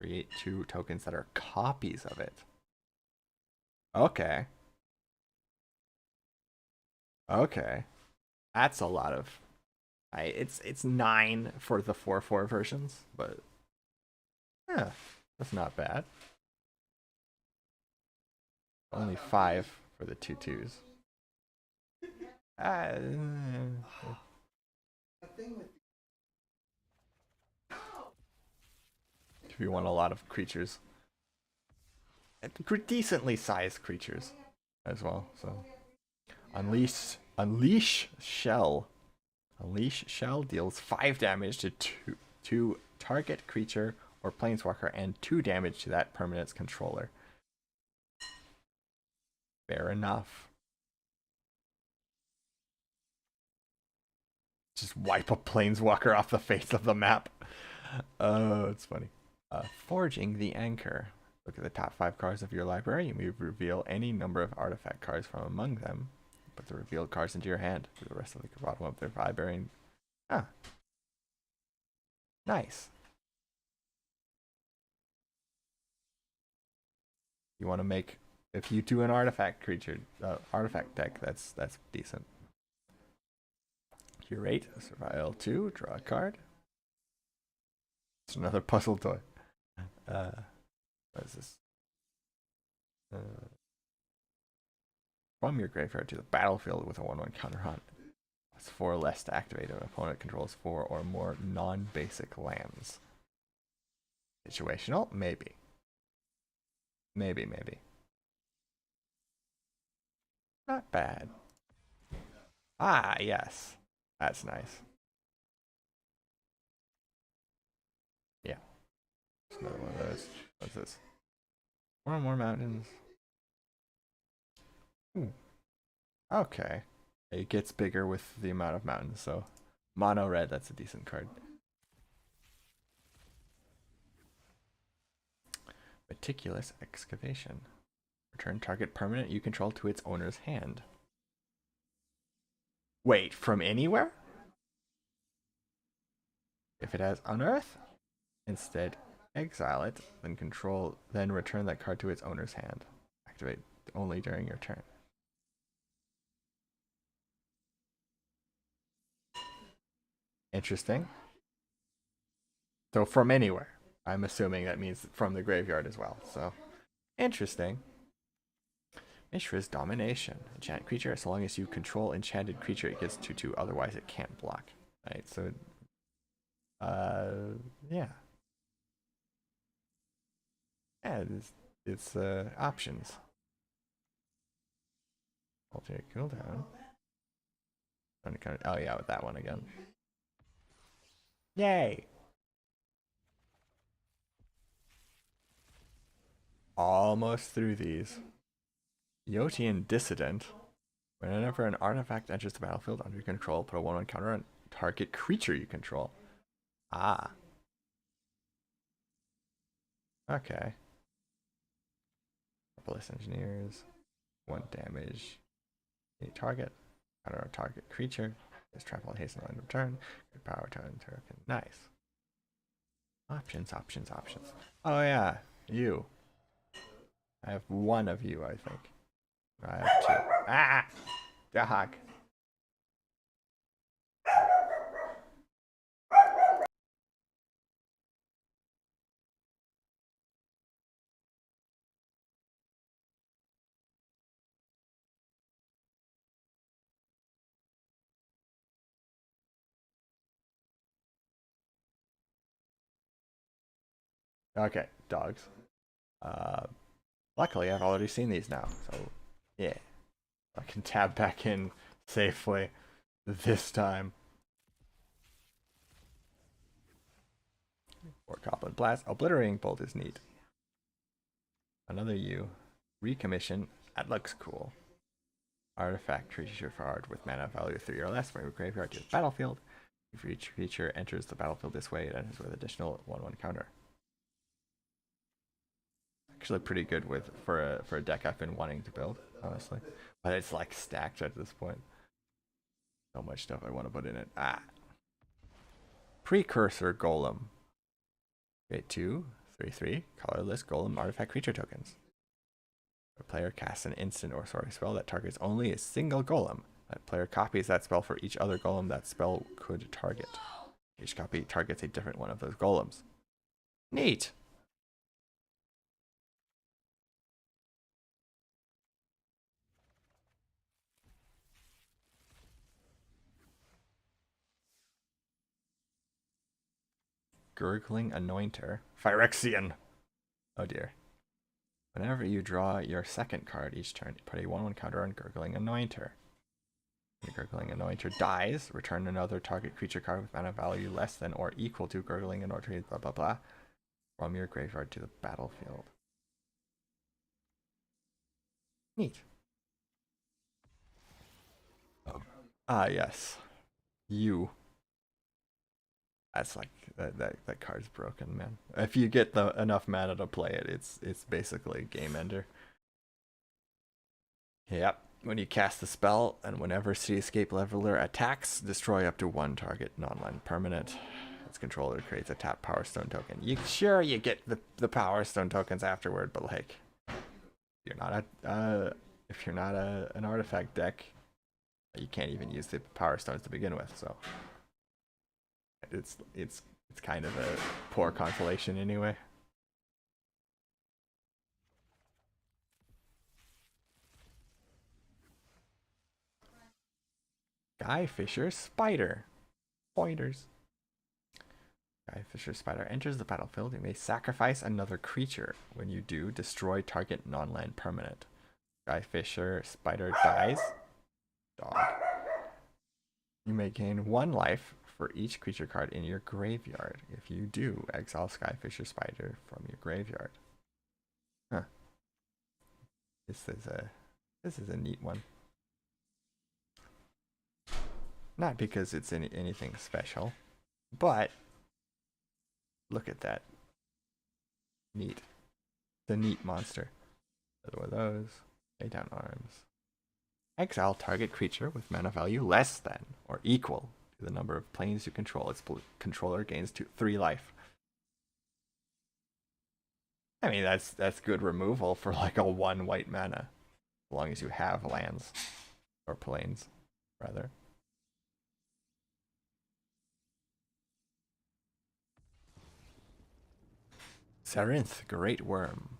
create 2 tokens that are copies of it. Okay. Okay. That's a lot of... it's 9 for the 4/4 versions, but... Yeah, that's not bad. Only 5 for the 2/2s. If you want a lot of creatures. Decently sized creatures as well, so... Unleash Shell. Unleash Shell deals 5 damage to target creature or planeswalker and 2 damage to that permanent's controller. Fair enough. Just wipe a planeswalker off the face of the map. Oh, it's funny. Forging the Anchor. Look at the top 5 cards of your library. You may reveal any number of artifact cards from among them. Put the revealed cards into your hand. For the rest of the bottom of their library. Ah. Nice. You want to make... If you do an artifact creature, artifact deck, that's decent. Curate, survival 2, draw a card. It's another puzzle toy. What is this? From your graveyard to the battlefield with a 1/1 counter hunt. It's 4 less to activate. An opponent controls 4 or more non-basic lands. Situational? Maybe. Maybe. Not bad. Ah, yes. That's nice. Yeah. There's another one of those. What's this? 4 or more mountains. Ooh. Okay. It gets bigger with the amount of mountains, so mono red, that's a decent card. Meticulous Excavation. Return target permanent you control to its owner's hand. Wait, from anywhere? If it has Unearth, instead exile it, then return that card to its owner's hand. Activate only during your turn. Interesting. So from anywhere. I'm assuming that means from the graveyard as well. So interesting. Mishra's Domination. Enchant creature. As long as you control enchanted creature, it gets 2/2. Otherwise, it can't block. Right. So, yeah. Yeah. It's options. Alternate cooldown. Oh yeah, with that one again. Yay! Almost through these. Yotian Dissident. Whenever an artifact enters the battlefield under your control, put a 1/1 counter on target creature you control. Ah. Okay. Police Engineers. 1 damage. A target. Counter on target creature. Just trample and hasten on end of turn. Good power to enter. Nice. Options. Oh yeah. You. I have 1 of you, I think. I have 2. Ah! Dog. Okay, dogs. Luckily, I've already seen these now, so yeah. I can tab back in safely this time. Or Goblin Blast. Obliterating Bolt is neat. Another U. Recommission. That looks cool. Artifact creature for art with mana value 3 or less from your graveyard to the battlefield. If each creature enters the battlefield this way, it enters with additional 1/1 counter. Actually, pretty good with for a deck I've been wanting to build, honestly. But it's like stacked at this point. So much stuff I want to put in it. Precursor Golem. Create 2, 3/3 colorless Golem artifact creature tokens. A player casts an instant or sorcery spell that targets only a single Golem. That player copies that spell for each other Golem that spell could target. Each copy targets a different one of those Golems. Neat! Gurgling Anointer. Phyrexian! Oh dear. Whenever you draw your second card each turn, put a 1/1 counter on Gurgling Anointer. When Gurgling Anointer dies, return another target creature card with mana value less than or equal to Gurgling Anointer, blah blah blah, from your graveyard to the battlefield. Neat. Yes. You. That's like that card's broken, man. If you get enough mana to play it, it's basically a game ender. Yep. When you cast the spell, and whenever Cityscape Leveler attacks, destroy up to 1 target non-land permanent. Its controller creates a tap Power Stone token. You get the Power Stone tokens afterward, but like, you're not if you're not an artifact deck, you can't even use the Power Stones to begin with. So it's kind of a poor consolation anyway. Guy Fisher Spider. Pointers. Guy Fisher Spider enters the battlefield. You may sacrifice another creature. When you do, destroy target non-land permanent. Guy Fisher Spider dies. Dog. You may gain 1 life for each creature card in your graveyard. If you do, exile Skyfisher Spider from your graveyard. Huh. This is a neat one. Not because it's anything special, but look at that. Neat. The neat monster. Another one of those. Lay down arms. Exile target creature with mana value less than or equal to the number of planes you control. Its controller gains 3 life. I mean, that's good removal for like a 1 white mana, as long as you have lands or planes, rather. Sarinth, Great Worm.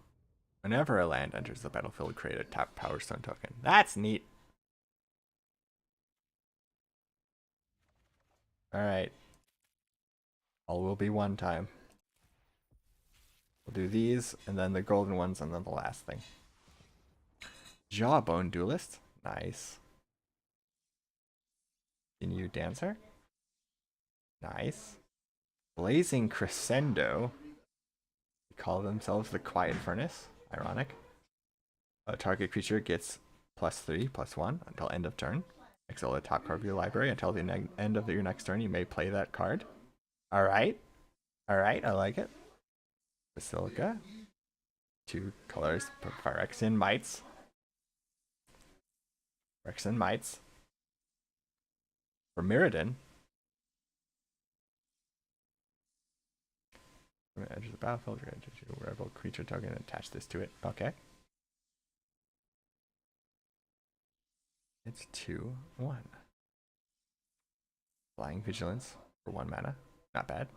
Whenever a land enters the battlefield, create a tap Power Stone token. That's neat. Alright. All will be one time. We'll do these, and then the golden ones, and then the last thing. Jawbone Duelist. Nice. Continue Dancer. Nice. Blazing Crescendo. They call themselves the Quiet Furnace. Ironic. A target creature gets +3/+1 until end of turn. Exile the top card of your library until the end of your next turn. You may play that card. Alright. Alright, I like it. Basilica. 2 colors. Phyrexian Mites. Phyrexian Mites. For Mirrodin. Enter the battlefield. You're going to choose a rebel creature token and attach this to it. Okay. It's 2/1. Flying Vigilance for 1 mana. Not bad.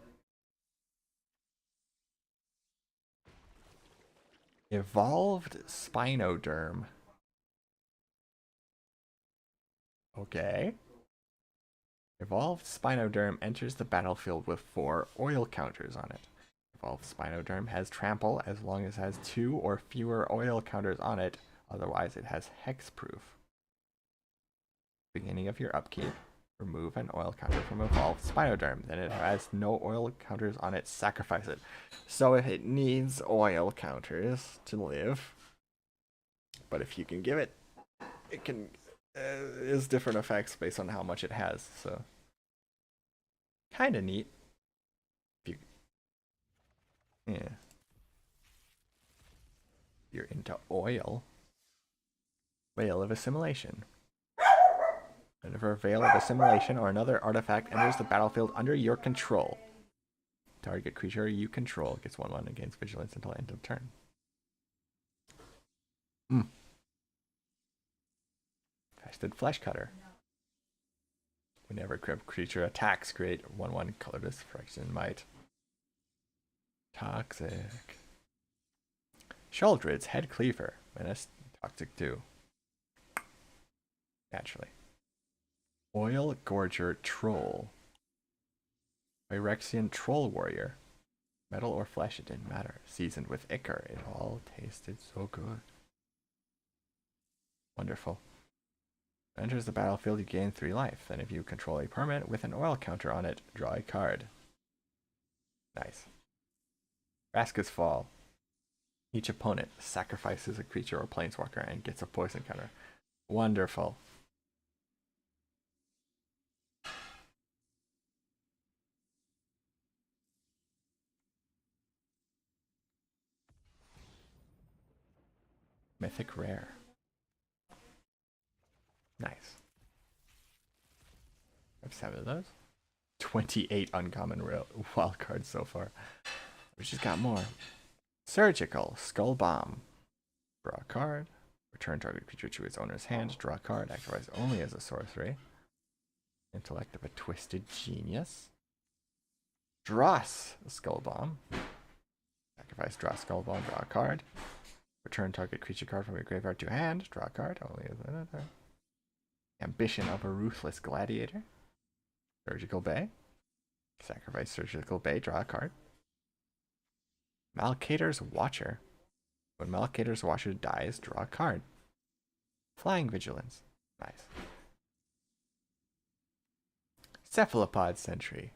Evolved Spinoderm. Okay. Evolved Spinoderm enters the battlefield with 4 oil counters on it. Evolved Spinoderm has trample as long as it has 2 or fewer oil counters on it. Otherwise, it has hexproof. Beginning of your upkeep, remove an oil counter from Evolved Spinoderm. Then it has no oil counters on it, sacrifice it. So if it needs oil counters to live, but if you can give it, it can is different effects based on how much it has. So Kind of neat. If you, yeah. You're into oil. Veil of Assimilation. Whenever a Veil of Assimilation or another artifact enters the battlefield under your control, target creature you control gets 1/1 against vigilance until end of turn. Vested Flesh Cutter. Whenever a creature attacks, create 1/1 colorless Phyrexian Might. Toxic. Sheoldred's Head Cleaver. Menace. Toxic 2. Naturally. Oil Gorger Troll. Phyrexian Troll Warrior. Metal or flesh, it didn't matter. Seasoned with ichor, it all tasted so good. Wonderful. Enters the battlefield, you gain 3 life. Then if you control a permanent with an oil counter on it, draw a card. Nice. Vraska's Fall. Each opponent sacrifices a creature or planeswalker and gets a poison counter. Wonderful. Mythic Rare. Nice. I have 7 of those. 28 uncommon wild cards so far. We just got more. Surgical Skull Bomb. Draw a card. Return target creature to its owner's hand. Draw a card. Activates only as a sorcery. Intellect of a Twisted Genius. Dross Skull Bomb. Sacrifice Dross Skull Bomb. Draw a card. Return target creature card from your graveyard to hand. Draw a card. Only as another. Ambition of a Ruthless Gladiator. Surgical Bay. Sacrifice Surgical Bay. Draw a card. Malcator's Watcher. When Malcator's Watcher dies, draw a card. Flying Vigilance. Nice. Cephalopod Sentry.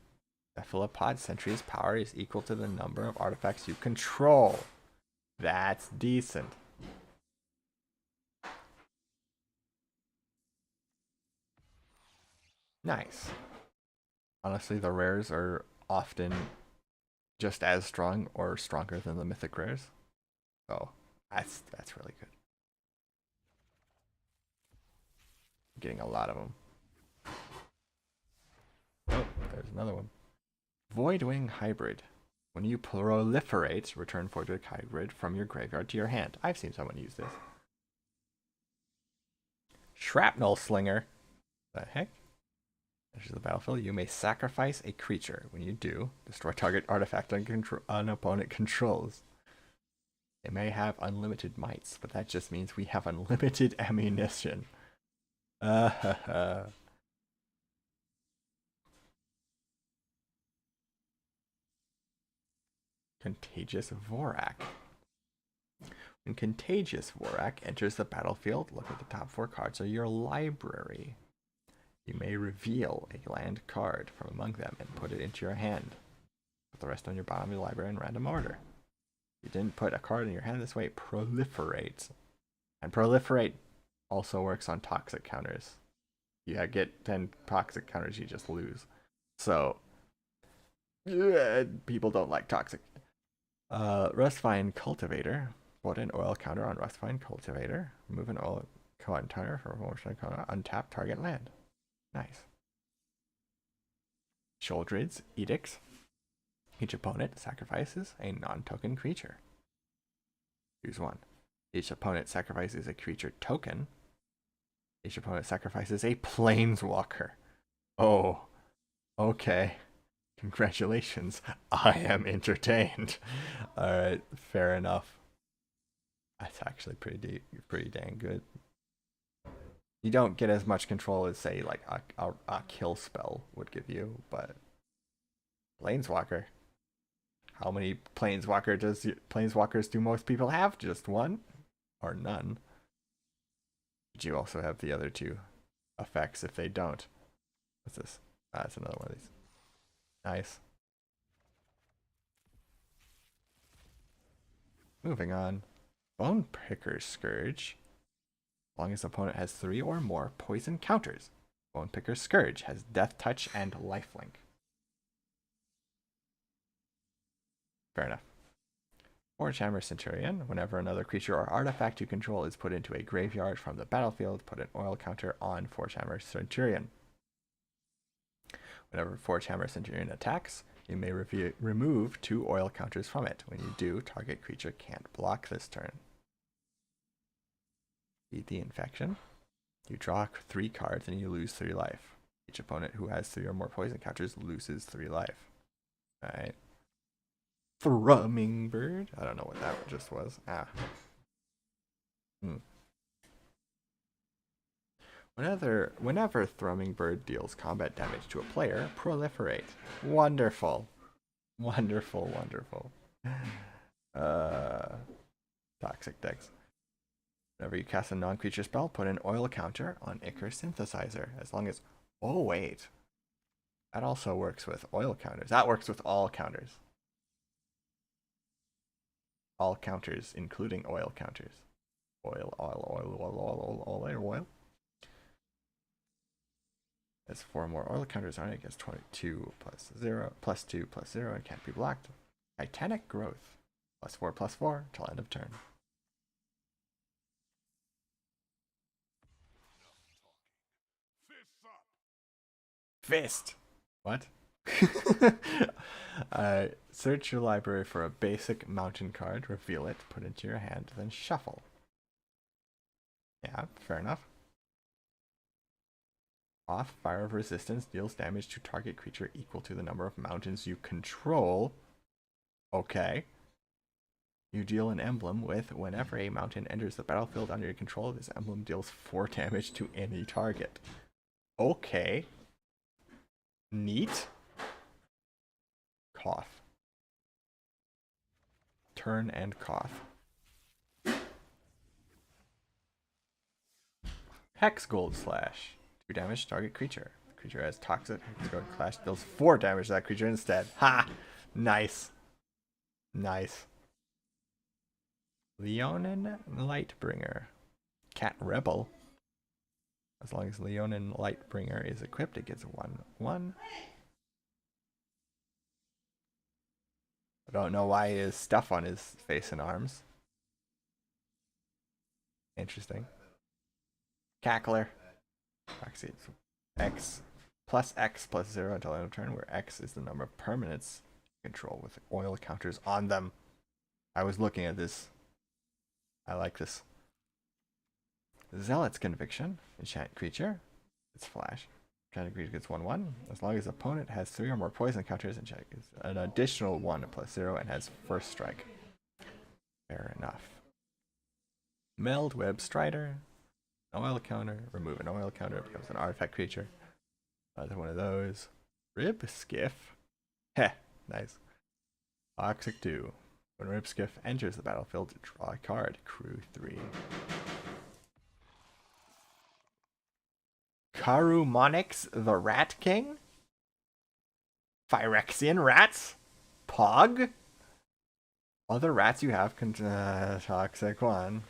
Cephalopod Sentry's power is equal to the number of artifacts you control. That's decent. Nice. Honestly, the rares are often just as strong or stronger than the mythic rares. So that's really good. Getting a lot of them. Oh, there's another one. Voidwing Hybrid. When you proliferate, return Voidwing Hybrid from your graveyard to your hand. I've seen someone use this. Shrapnel Slinger. The heck? Enters the battlefield. You may sacrifice a creature. When you do, destroy target artifact on opponent controls. It may have unlimited mites, but that just means we have unlimited ammunition. Contagious Vorak. When Contagious Vorak enters the battlefield, look at the top 4 cards of your library. You may reveal a land card from among them and put it into your hand. Put the rest on your bottom of your library in random order. If you didn't put a card in your hand this way, it proliferates. And Proliferate also works on toxic counters. You get 10 toxic counters, you just lose. So, people don't like toxic. Rustvine Cultivator. Put an oil counter on Rustvine Cultivator. Remove an oil counter for promotion counter. Untap target land. Nice. Sheoldred's Edicts. Each opponent sacrifices a non-token creature. Choose one. Each opponent sacrifices a creature token. Each opponent sacrifices a planeswalker. Oh, okay. Congratulations. I am entertained. Alright, fair enough. That's actually pretty dang good. You don't get as much control as, say, like a kill spell would give you, but Planeswalker. How many planeswalkers do most people have? Just one? Or none? But you also have the other 2 effects if they don't. What's this? Ah, it's another one of these. Nice. Moving on. Bone Picker Scourge. As long as the opponent has 3 or more poison counters. Bone Picker Scourge has Death Touch and Lifelink. Fair enough. Forge Hammer Centurion. Whenever another creature or artifact you control is put into a graveyard from the battlefield, put an oil counter on Forge Hammer Centurion. Whenever Forge Hammer Centurion attacks, you may remove 2 oil counters from it. When you do, target creature can't block this turn. Beat the Infection. You draw 3 cards and you lose 3 life. Each opponent who has 3 or more poison counters loses 3 life. Alright. Thrumming Bird. I don't know what that just was. Whenever Thrumming Bird deals combat damage to a player, proliferate. Wonderful. Wonderful, wonderful. Toxic decks. Whenever you cast a non-creature spell, put an oil counter on Ichor Synthesizer. As long as... Oh, wait. That also works with oil counters. That works with all counters. All counters, including oil counters. Oil. There's 4 more oil counters on it. It gets 22 plus 0, plus 2 plus 0, and can't be blocked. Titanic Growth. +4/+4 till end of turn. Fist! What? Search your library for a basic mountain card, reveal it, put it into your hand, then shuffle. Yeah, fair enough. Off Fire of Resistance deals damage to target creature equal to the number of mountains you control. Okay. You deal an emblem with whenever a mountain enters the battlefield under your control, this emblem deals 4 damage to any target. Okay. Neat. Cough. Turn and cough. Hex Gold Slash. 2 damage to target creature. The creature has toxic Hex Gold Slash deals 4 damage to that creature instead. Ha! Nice. Nice. Leonin Lightbringer. Cat Rebel. As long as Leonin Lightbringer is equipped, it gets 1/1. I don't know why he has stuff on his face and arms. Interesting. Cackler. X plus 0 until end of turn, where X is the number of permanents you control with oil counters on them. I was looking at this. I like this. Zealot's Conviction. Enchant creature. It's flash. Enchant creature gets 1/1. As long as the opponent has 3 or more poison counters, enchant is an additional 1/+0 and has first strike. Fair enough. Meld Web Strider. Oil counter. Remove an oil counter. It becomes an artifact creature. Another one of those. Rib Skiff. Heh. Nice. Toxic 2. When Rib Skiff enters the battlefield, draw a card. Crew 3. Karumonix the Rat King? Phyrexian rats? Pog? Other rats you have toxic 1.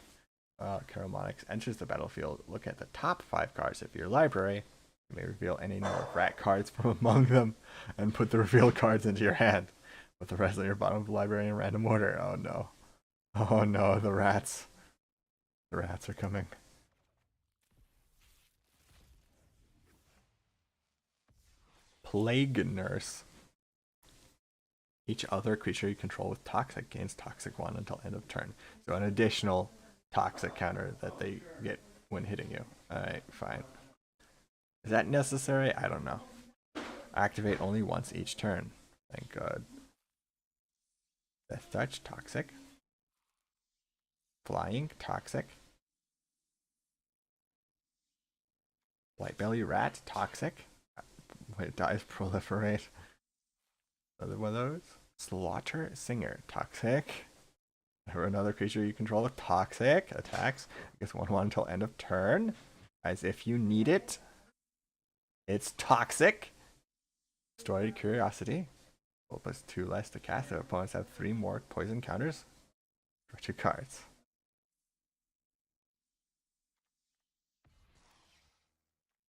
Karumonix enters the battlefield. Look at the top 5 cards of your library. You may reveal any number of rat cards from among them and put the revealed cards into your hand. With the rest of your bottom of the library in random order. Oh no. Oh no, the rats. The rats are coming. Plague Nurse. Each other creature you control with toxic gains toxic 1 until end of turn. So an additional toxic counter that they get when hitting you. Alright, fine. Is that necessary? I don't know. Activate only once each turn. Thank God. Death Touch, toxic. Flying, toxic. White Belly Rat, toxic. When it dies, proliferate. Another one of those. Slaughter Singer, toxic. Or another creature you control with toxic. Attacks. I guess 1/1 until end of turn. As if you need it. It's toxic. Storied Curiosity. Plus 2 less to cast. Their opponents have 3 more poison counters. Draw 2 cards.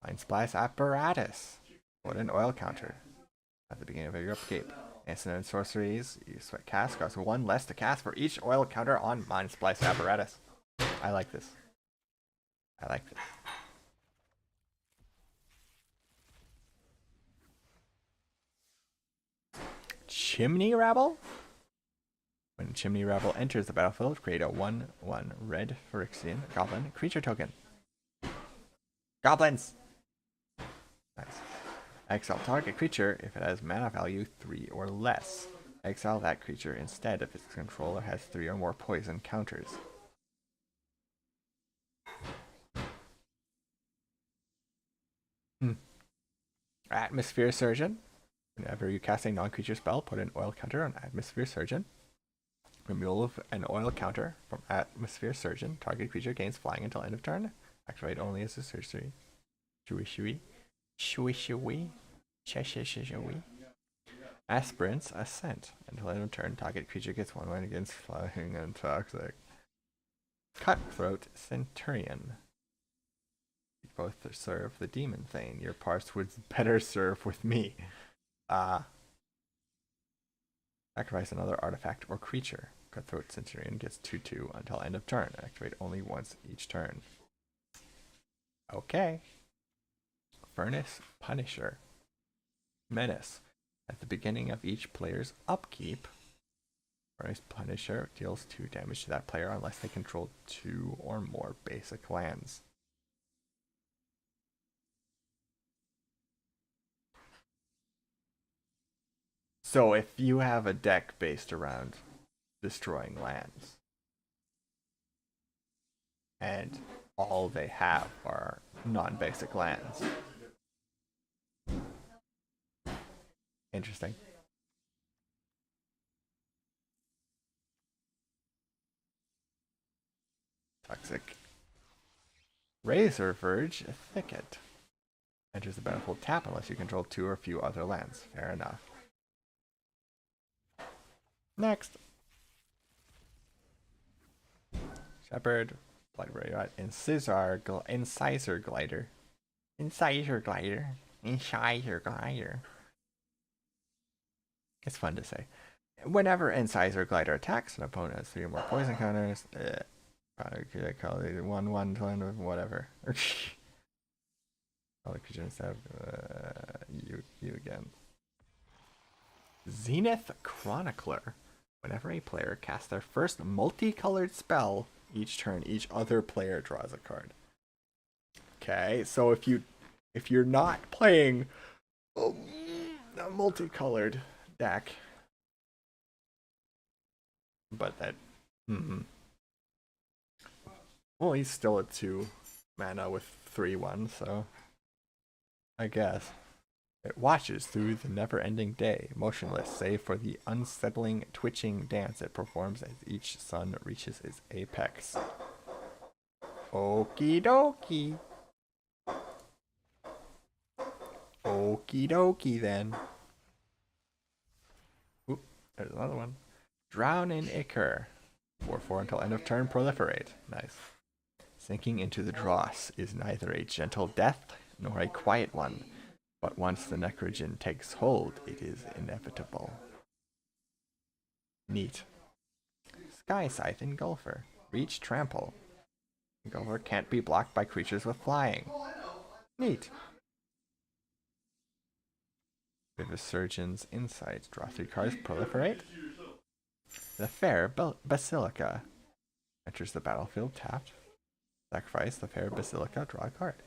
Mind Splice Apparatus. Put an oil counter at the beginning of your upkeep. Instant and sorceries. You sweat cast. Costs 1 less to cast for each oil counter on Mind Splice Apparatus. I like this. I like this. Chimney Rabble? When Chimney Rabble enters the battlefield, create a 1/1 red Phyrexian Goblin creature token. Goblins! Nice. Exile target creature if it has mana value 3 or less. Exile that creature instead if its controller has 3 or more poison counters. Atmosphere Surgeon. Whenever you cast a non-creature spell, put an oil counter on Atmosphere Surgeon. Remove an oil counter from Atmosphere Surgeon. Target creature gains flying until end of turn. Activate only as a sorcery. Shui shui. Shui shui. Shui. Aspirant's Ascent. Until end of turn, target creature gets 1/1 against flying and toxic. Cutthroat Centurion. You both serve the Demon Thane. Your parts would better serve with me. Sacrifice another artifact or creature. Cutthroat Centurion gets 2/2 until end of turn. Activate only once each turn. Okay. Furnace Punisher. Menace. At the beginning of each player's upkeep, Furnace Punisher deals 2 damage to that player unless they control 2 or more basic lands. So if you have a deck based around destroying lands, and all they have are non-basic lands. Interesting. Toxic. Razor Verge Thicket. Enters the battlefield tap unless you control 2 or few other lands. Fair enough. Next. Shepherd. Library Yacht. Incisor Glider. It's fun to say. Whenever Incisor Glider attacks, an opponent has 3 or more poison counters. Probably call it 1/1 whatever. All the creatures have you again. Zenith Chronicler. Whenever a player casts their first multicolored spell each turn, each other player draws a card. Okay, so if you're not playing a multicolored deck, but that, well, he's still at 2 mana with 3/1, so I guess. It watches through the never-ending day, motionless save for the unsettling, twitching dance it performs as each sun reaches its apex. Okie dokie. Okie dokie then. Oop, there's another one. Drown in Ichor. 4/4 until end of turn, proliferate. Nice. Sinking into the dross is neither a gentle death nor a quiet one. But once the Necrogen takes hold, it is inevitable. Neat. Sky Scythe Engulfer. Reach Trample. Engulfer can't be blocked by creatures with flying. Neat. Vivisurgeon's Insight. Draw 3 cards, proliferate. The Fair Basilica. Enters the battlefield tapped. Sacrifice the Fair Basilica, draw a card.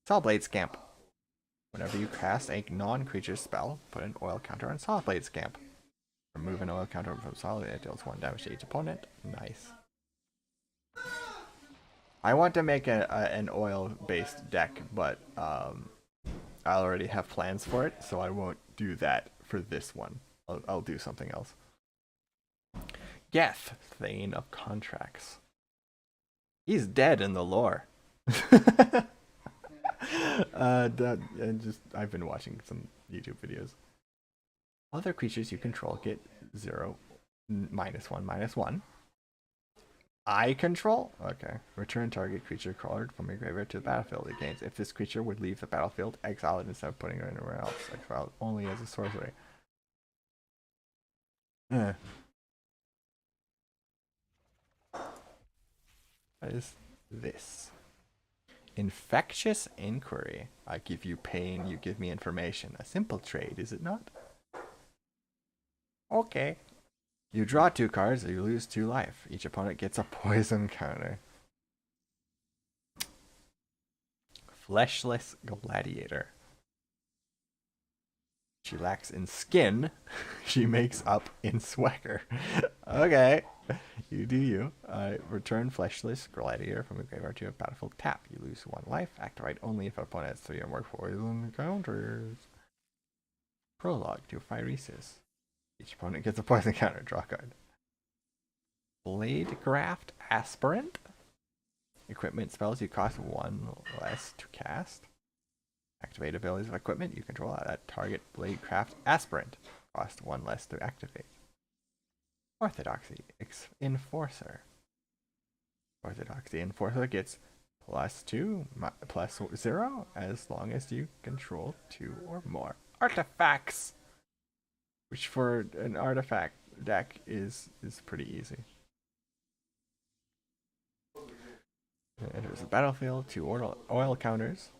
Sawblade Scamp. Whenever you cast a non-creature spell, put an oil counter on Sawblade Scamp. Remove an oil counter from Solid, it deals 1 damage to each opponent. Nice. I want to make an oil-based deck, but I already have plans for it, so I won't do that for this one. I'll do something else. Geth, Thane of Contracts. He's dead in the lore. I've been watching some YouTube videos. Other creatures you control get 0, -1/-1. I control? Okay. Return target creature card from your graveyard to the battlefield. It gains. If this creature would leave the battlefield, exile it instead of putting it anywhere else. Exile it only as a sorcery. Eh. What is this? Infectious Inquiry. I give you pain, you give me information. A simple trade, is it not? Okay. You draw 2 cards, you lose 2 life. Each opponent gets a poison counter. Fleshless Gladiator. She lacks in skin. She makes up in swagger. Okay. You do you. Return Fleshless Gladiator from the graveyard to a battlefield tap. You lose 1 life. Activate only if an opponent has 3 or more poison counters. Prologue to Phyresis. Each opponent gets a poison counter. Draw a card. Bladegraft Aspirant. Equipment spells you cost 1 less to cast. Activate abilities of equipment you control at target Bladecraft Aspirant. Cost 1 less to activate. Orthodoxy Enforcer. Orthodoxy Enforcer gets +2, +0 as long as you control 2 or more artifacts. Which for an artifact deck is pretty easy. Enters the battlefield, 2 oil counters.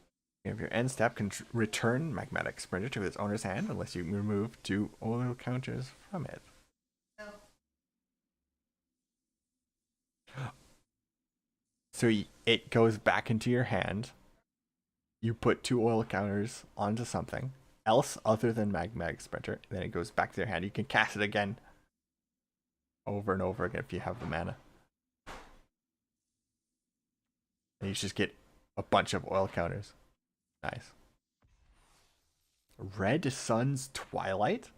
If your end step can return Magmatic Sprinter to its owner's hand unless you remove 2 oil counters from it. So it goes back into your hand. You put 2 oil counters onto something else other than Magmatic Sprinter, and then it goes back to your hand. You can cast it again over and over again if you have the mana. And you just get a bunch of oil counters. Nice. Red Sun's Twilight.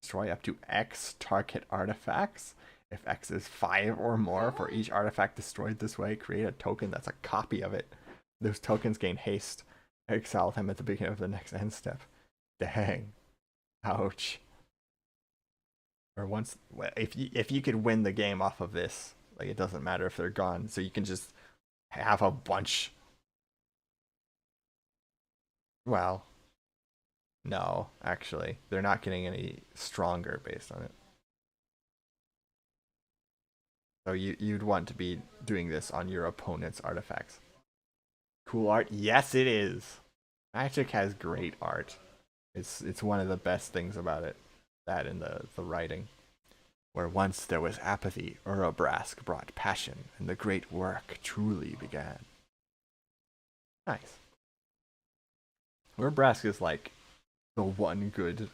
Destroy up to X target artifacts. If X is 5 or more for each artifact destroyed this way, create a token that's a copy of it. Those tokens gain haste. Exile them at the beginning of the next end step. Dang. Ouch. Or once, if you could win the game off of this, like it doesn't matter if they're gone, so you can just have a bunch. Well, no, actually, they're not getting any stronger based on it. So you'd want to be doing this on your opponent's artifacts. Cool art? Yes, it is. Magic has great art. It's one of the best things about it. That and the writing. Where once there was apathy, Urabrask brought passion, and the great work truly began. Nice. Urabrask is like the one good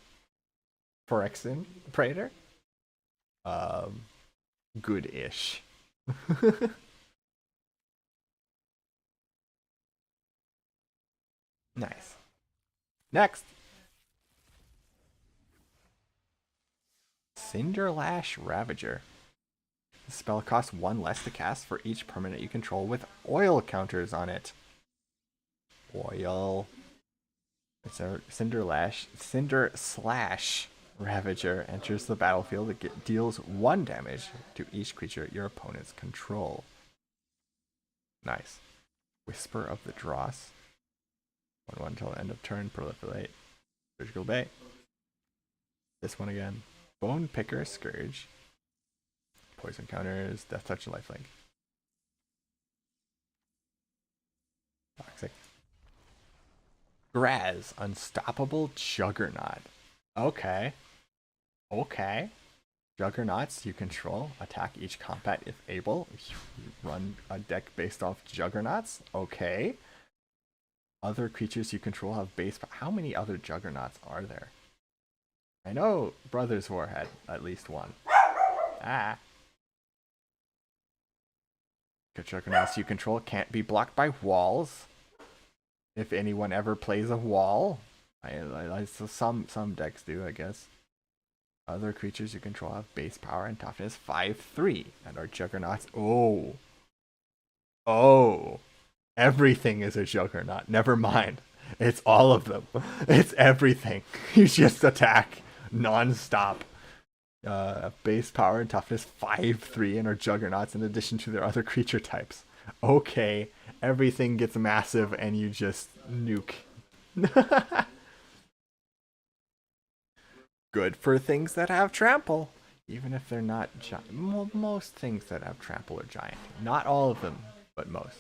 Phyrexian Praetor. Good-ish. Nice. Next. Cinderlash Ravager. The spell costs 1 less to cast for each permanent you control with oil counters on it. Oil. It's a Cinder Slash Ravager enters the battlefield. It deals 1 damage to each creature your opponents control. Nice. Whisper of the Dross. 1/1 until the end of turn. Proliferate. Surgical Bay. This one again. Bone Picker Scourge. Poison counters. Death Touch and Lifelink. Toxic. Graz. Unstoppable Juggernaut. Okay. Okay. Juggernauts you control. Attack each combat if able. You run a deck based off Juggernauts. Okay. Other creatures you control have base. How many other Juggernauts are there? I know Brothers War had at least one. Ah. Juggernauts you control can't be blocked by walls. If anyone ever plays a wall. Some decks do, I guess. Other creatures you control have base power and toughness 5/3 and are Juggernauts. Oh. Oh. Everything is a Juggernaut. Never mind. It's all of them. It's everything. You just attack non-stop. Base power and toughness 5/3 and are juggernauts in addition to their other creature types. Okay, everything gets massive and you just nuke. Good for things that have trample, even if they're not giant. Most things that have trample are giant. Not all of them, but most.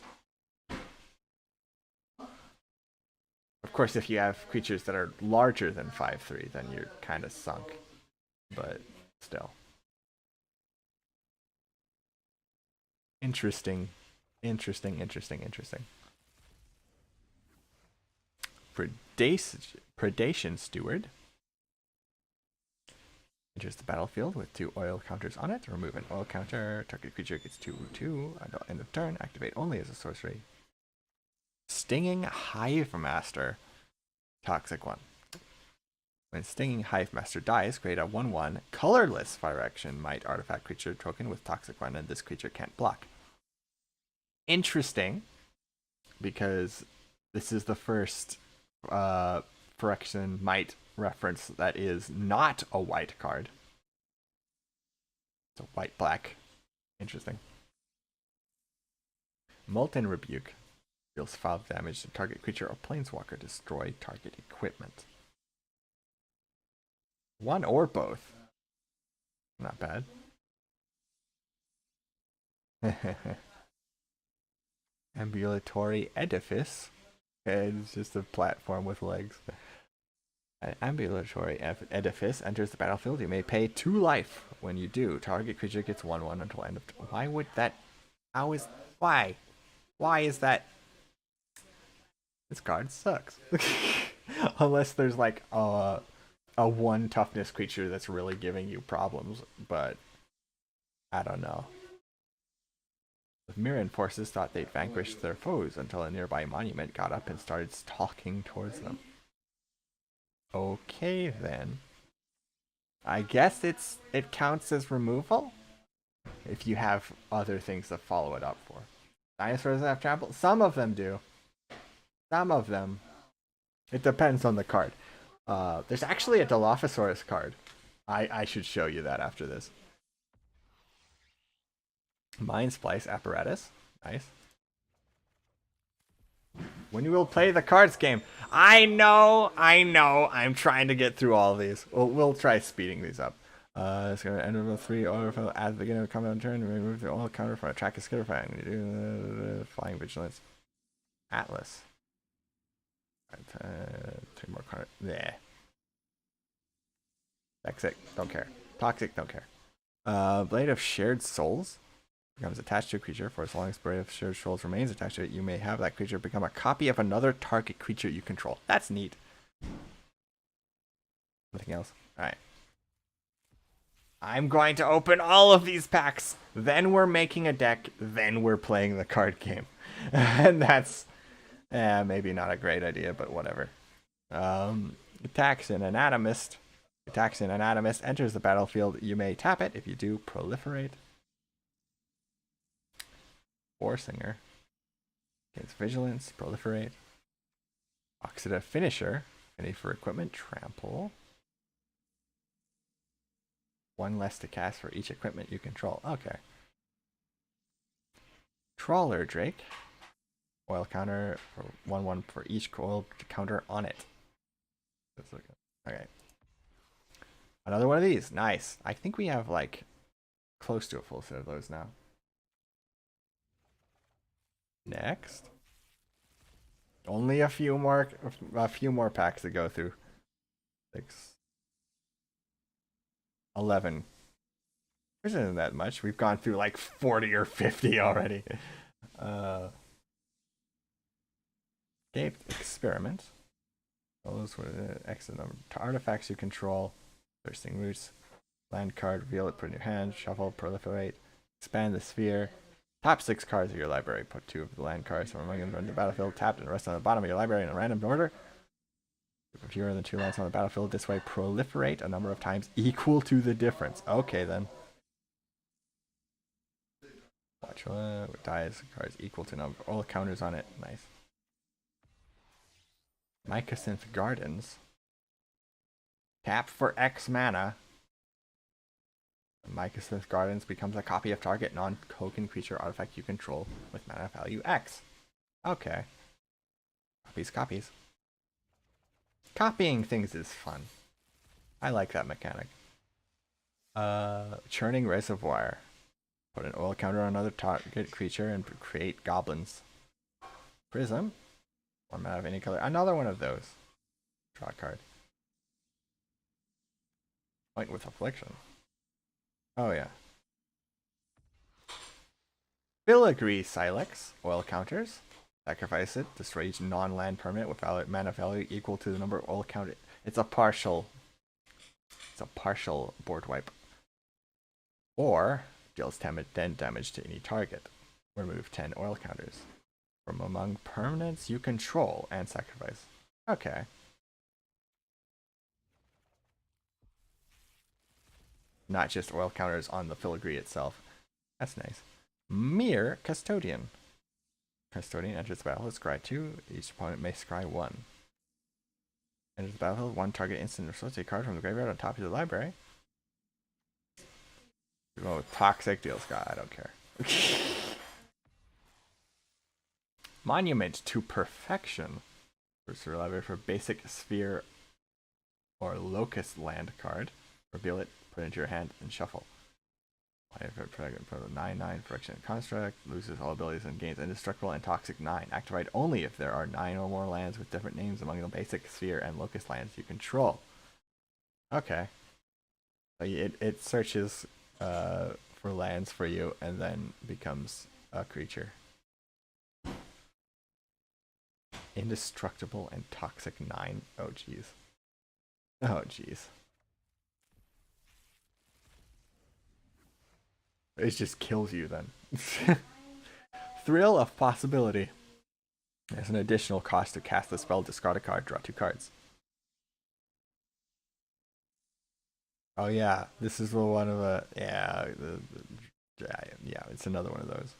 Of course, if you have creatures that are larger than 5/3, then you're kind of sunk. But still. Interesting. Interesting. Predation Steward. Enters the battlefield with 2 oil counters on it. Remove an oil counter. Target creature gets 2/2 until end of turn. Activate only as a sorcery. Stinging Hive Master. Toxic one. When Stinging Hive Master dies, create a 1/1 colorless Fire Action Might artifact creature token with Toxic one, and this creature can't block. Interesting, because this is the first Fire Action Might reference that is not a white card. It's a white-black. Interesting. Molten Rebuke. Deals 5 damage to target creature or planeswalker. Destroy target equipment. One or both. Not bad. Ambulatory Edifice. It's just a platform with legs. An ambulatory edifice enters the battlefield. You may pay 2 life. When you do, target creature gets 1/1 until end of. Why would that? How is? Why? Why is that? This card sucks. Unless there's like a 1 toughness creature that's really giving you problems, but I don't know. The Mirren forces thought they'd vanquished their foes until a nearby monument got up and started stalking towards them. Okay then. I guess it counts as removal if you have other things to follow it up for. Dinosaurs have trample? Some of them do. Some of them. It depends on the card. There's actually a Dilophosaurus card. I should show you that after this. Mind Splice Apparatus. Nice. When you will play the cards game. I know. I'm trying to get through all of these. We'll try speeding these up. It's going to enter 3 autofill at the beginning of the combat turn. Remove the oil counter for a track of Skitterfang. Flying Vigilance. Atlas. 3 more cards. Yeah. Toxic. Don't care. Toxic. Don't care. Blade of Shared Souls. Becomes attached to a creature. For as long as Blade of Shared Souls remains attached to it, you may have that creature become a copy of another target creature you control. That's neat. Nothing else? Alright. I'm going to open all of these packs. Then we're making a deck. Then we're playing the card game. And that's maybe not a great idea, but whatever. Attacks an Anatomist. Attacks an Anatomist. Enters the battlefield. You may tap it. If you do, proliferate. Warsinger. Against Vigilance. Proliferate. Oxida Finisher. Any for equipment. Trample. 1 less to cast for each equipment you control. Okay. Trawler Drake. Oil counter for 1/1 for each oil counter on it. Okay. Another one of these. Nice. I think we have like close to a full set of those now. Next. Only a few more packs to go through. 6. 11. Which isn't that much. We've gone through like 40 or 50 already. Escaped Experiment. Those were the excellent number of artifacts you control. Thirsting Roots. Land card, reveal it, put in your hand. Shuffle, proliferate. Expand the sphere. Top 6 cards of your library. Put 2 of the land cards from among them on the battlefield. Tapped and rest on the bottom of your library in a random order. If fewer than 2 lands on the battlefield this way, proliferate a number of times equal to the difference. Okay then. Watch what dies cards equal to number all counters on it. Nice. Mycosynth Gardens. Tap for X mana. Mycosmith Gardens becomes a copy of target non-token creature artifact you control with mana value X. Okay. Copies. Copying things is fun. I like that mechanic. Churning Reservoir. Put an oil counter on another target creature and create goblins. Prism. 1 mana of any color. Another one of those. Draw a card. Point with Affliction. Oh yeah. Filigree Silex. Oil counters. Sacrifice it. Destroy each non-land permanent with mana value equal to the number of oil counted. It's a partial board wipe. Or deals 10 damage to any target. Remove 10 oil counters from among permanents you control and sacrifice. Okay. Not just oil counters on the filigree itself. That's nice. Mere Custodian. Custodian enters the battlefield, scry 2. Each opponent may scry 1. Enters the battlefield, 1 target instant resource, a card from the graveyard on top of the library. Oh, toxic deals. God, I don't care. Monument to Perfection. First library for basic sphere or locust land card. Reveal it, put it into your hand, and shuffle. 9/9 Friction Construct. Loses all abilities and gains Indestructible and Toxic 9. Activate only if there are 9 or more lands with different names among the basic sphere and locust lands you control. Okay. So it searches for lands for you and then becomes a creature. Indestructible and Toxic 9. Oh jeez. Oh jeez. It just kills you then. Thrill of Possibility. There's an additional cost to cast the spell, discard a card, draw 2 cards. Oh yeah, this is one of the yeah, it's another one of those.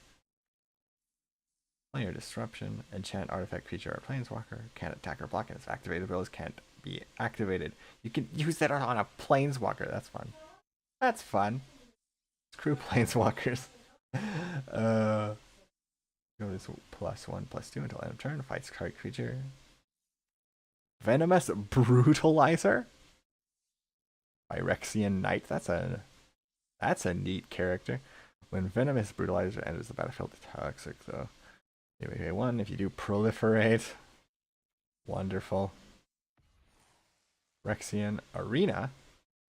Player Disruption, enchant artifact creature or planeswalker, can't attack or block, and its activated abilities can't be activated. You can use that on a planeswalker. That's fun. That's fun. Screw planeswalkers. Go this +1/+2 until end of turn. Fights target creature. Venomous Brutalizer. Phyrexian Knight. That's a neat character. When Venomous Brutalizer enters the battlefield, it's toxic though. Anyway, 1 if you do Proliferate. Wonderful. Phyrexian Arena.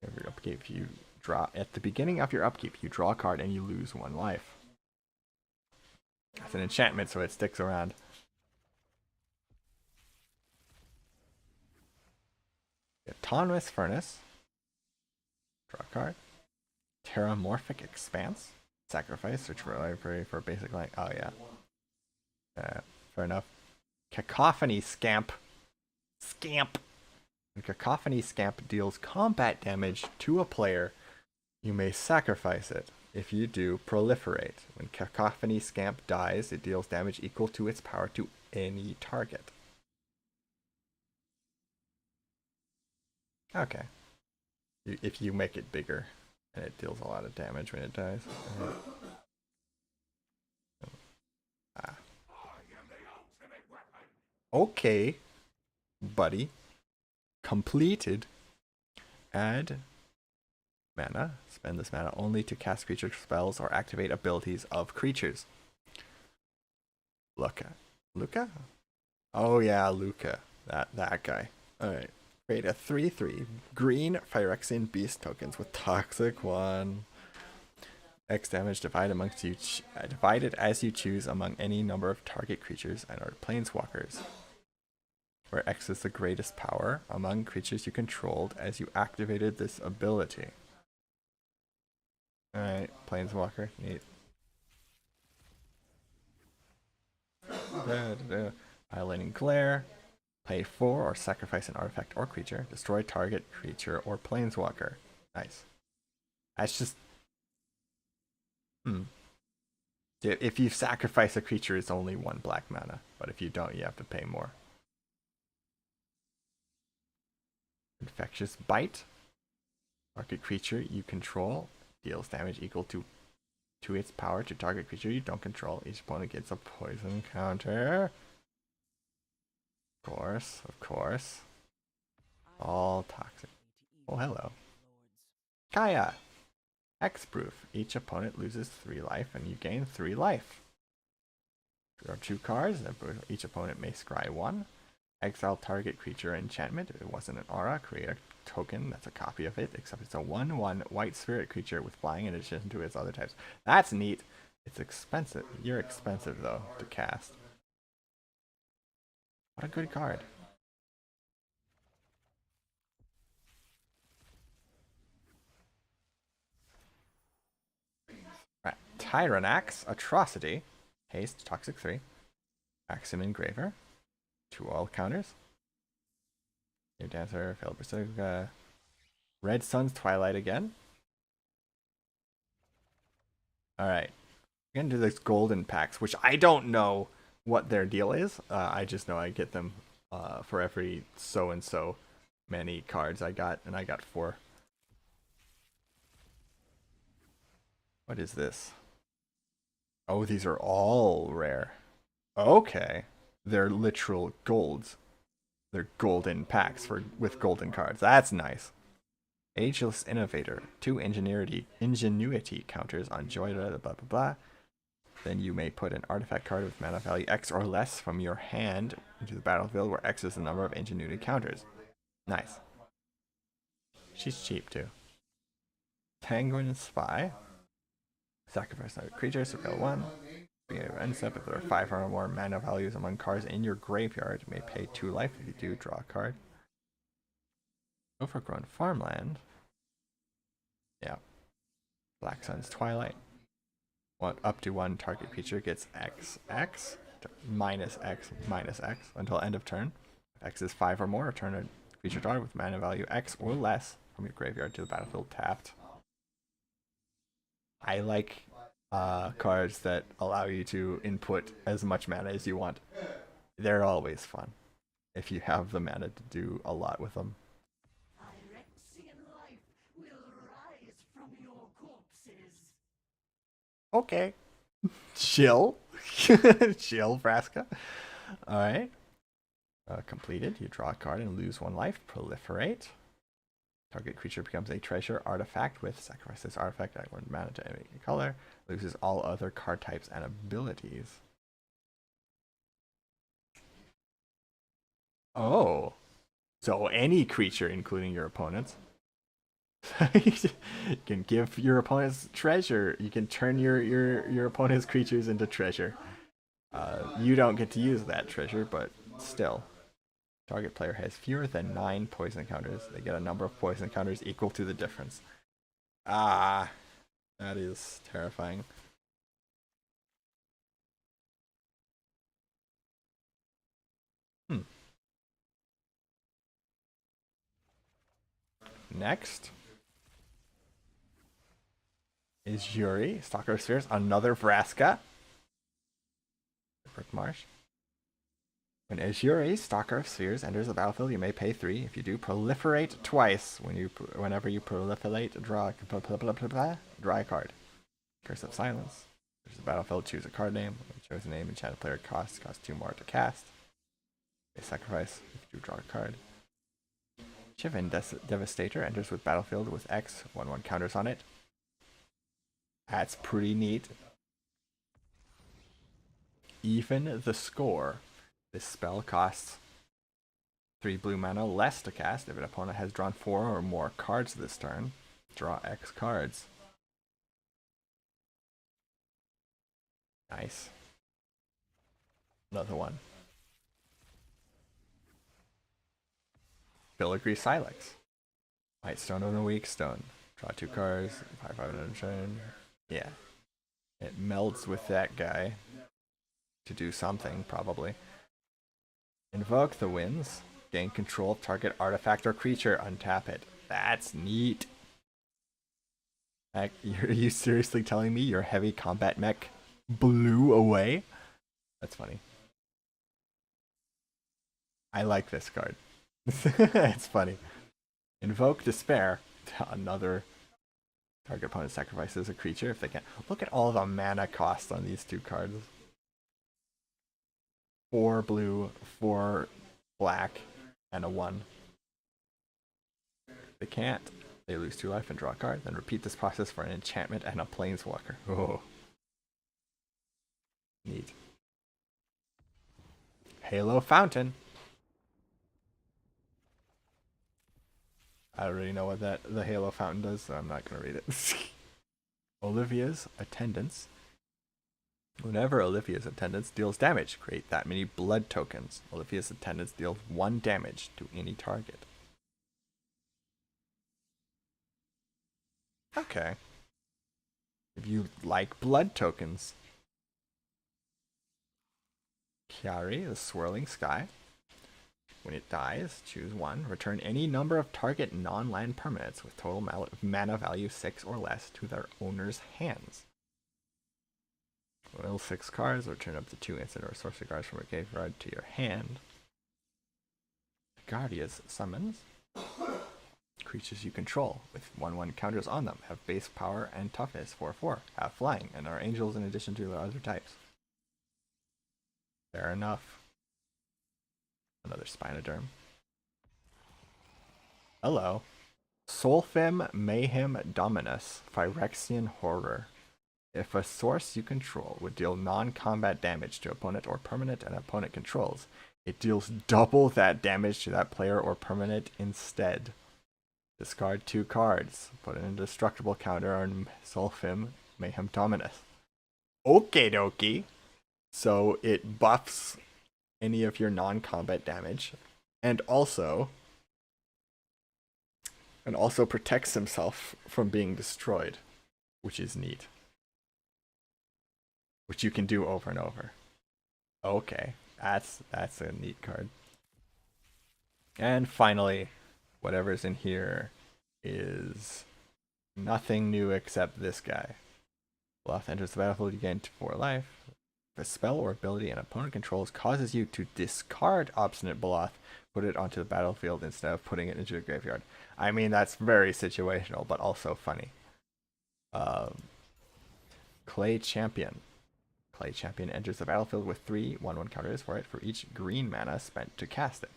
Every upkeep you draw at the beginning of your upkeep, you draw a card and you lose 1 life. It's an enchantment, so it sticks around. Autonomous Furnace. Draw a card. Terramorphic Expanse. Sacrifice. Search for a library for a basic line. Oh yeah. Fair enough. Cacophony Scamp. When Cacophony Scamp deals combat damage to a player, you may sacrifice it. If you do, Proliferate. When Cacophony Scamp dies, it deals damage equal to its power to any target. Okay. If you make it bigger, and it deals a lot of damage when it dies. Okay, buddy. Completed. Add mana. Spend this mana only to cast creature spells or activate abilities of creatures. Luca? Oh yeah, Luca. That guy. Alright. Create a 3/3 green Phyrexian Beast tokens with Toxic 1. X damage divided as you choose among any number of target creatures and or planeswalkers. Where X is the greatest power among creatures you controlled as you activated this ability. Alright, planeswalker, neat. Violating Glare. Pay 4 or sacrifice an artifact or creature. Destroy target creature or planeswalker. Nice. That's just... If you sacrifice a creature, it's only 1 black mana. But if you don't, you have to pay more. Infectious Bite. Target creature you control Deals damage equal to its power to target creature you don't control. Each opponent gets a poison counter. Of course, of course. All toxic. Oh, hello. Kaya! Hexproof. Each opponent loses 3 life and you gain 3 life. There are 2 cards. Each opponent may scry 1. Exile target creature enchantment. If it wasn't an aura, create a token that's a copy of it, except it's a 1/1 white spirit creature with flying in addition to its other types. That's neat. It's expensive. You're expensive, though, to cast. What a good card. Right. Tyrannax, Atrocity. Haste, Toxic 3. Axim Engraver. 2 all counters. New Dancer, Failed Berserker. Red Sun's Twilight again. Alright. We're gonna do this golden packs, which I don't know what their deal is. I just know I get them for every so and so many cards I got, and I got 4. What is this? Oh, these are all rare. Okay. They're literal golds. They're golden packs with golden cards. That's nice. Ageless Innovator. 2 ingenuity counters on joy, blah, blah, blah, blah. Then you may put an artifact card with mana value X or less from your hand into the battlefield, where X is the number of ingenuity counters. Nice. She's cheap, too. Penguin Spy. Sacrifice another creature, surveil 1. End step, if there are 5 or more mana values among cards in your graveyard, you may pay 2 life. If you do, draw a card. Overgrown Farmland. Yeah. Black Sun's Twilight. Up to 1 target creature gets XX, minus X, minus X until end of turn. If X is 5 or more, return a creature card with mana value X or less from your graveyard to the battlefield tapped. I like cards that allow you to input as much mana as you want. They're always fun if you have the mana to do a lot with them. Okay. Chill. Chill, Vraska. Alright. Completed. You draw a card and lose 1 life. Proliferate. Target creature becomes a treasure artifact with sacrifice this artifact at 1 mana to any color. Loses all other card types and abilities. Oh. So any creature, including your opponents. You can give your opponent's treasure. You can turn your opponent's creatures into treasure. You don't get to use that treasure, but still. Target player has fewer than 9 poison counters. They get a number of poison counters equal to the difference. Ah, that is terrifying. Next is Yuri, Stalker of Spheres, another Vraska. Brick Marsh. When Azuri, Stalker of Spheres, enters the battlefield, you may pay 3. If you do, proliferate twice. Whenever you proliferate, draw a card. Curse of Silence. There's the battlefield, choose a card name. When you choose a name, enchanted player costs 2 more to cast. A sacrifice if you do draw a card. Chivin Devastator enters with battlefield with X, 1/1 counters on it. That's pretty neat. Even the score. This spell costs 3 blue mana less to cast. If an opponent has drawn 4 or more cards this turn, draw X cards. Nice. Another one. Filigree Silex. White Stone and a Weak Stone. Draw 2 cards. 5/5 turn. Yeah. It melds with that guy to do something, probably. Invoke the Winds. Gain control of target artifact or creature. Untap it. That's neat. Are you seriously telling me your heavy combat mech blew away? That's funny. I like this card. It's funny. Invoke Despair. Another Target opponent sacrifices a creature if they can. Look at all the mana cost on these two cards. 4 blue, 4 black, and a 1. They can't. They lose 2 life and draw a card, then repeat this process for an enchantment and a planeswalker. Oh. Neat. Halo Fountain. I already know what the Halo Fountain does, so I'm not going to read it. Olivia's Attendance. Whenever Olivia's Attendance deals damage, create that many blood tokens. Olivia's Attendance deals 1 damage to any target. Okay. If you like blood tokens. Chiari, the Swirling Sky. When it dies, choose 1. Return any number of target non-land permanents with total mana value 6 or less to their owner's hands. Will 6 cards, return up to 2 instant or sorcery cards from a graveyard to your hand. Guardia's Summons. Creatures you control, with 1/1 counters on them, have base power and toughness 4/4, have flying, and are angels in addition to their other types. Fair enough. Another Spinoderm. Hello. Solfim Mayhem Dominus, Phyrexian Horror. If a source you control would deal non-combat damage to opponent or permanent an opponent controls, it deals double that damage to that player or permanent instead. Discard 2 cards. Put an indestructible counter on Solfim Mayhem Dominus. Okie dokie. So it buffs any of your non-combat damage, and also protects himself from being destroyed, which is neat. Which you can do over and over. Okay, that's a neat card. And finally, whatever's in here is nothing new except this guy. Bluff enters the battlefield, you gain 4 life. If a spell or ability an opponent controls causes you to discard Obstinate Baloth, put it onto the battlefield instead of putting it into the graveyard. I mean, that's very situational, but also funny. Clay Champion. Clay Champion enters the battlefield with 3 1/1 counters for it for each green mana spent to cast it.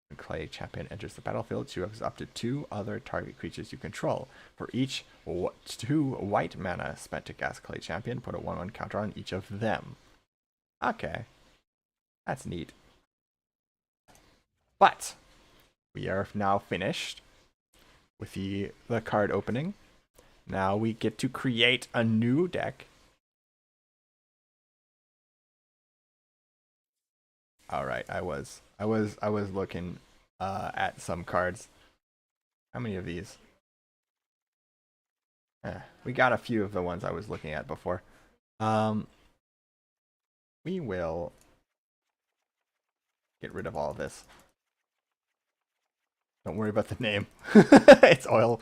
When Clay Champion enters the battlefield, choose up to 2 other target creatures you control. For each 2 white mana spent to cast Clay Champion, put a 1/1 counter on each of them. Okay. That's neat. But we are now finished with the card opening. Now we get to create a new deck. All right, I was looking at some cards. How many of these? We got a few of the ones I was looking at before. We will get rid of all of this. Don't worry about the name. It's oil.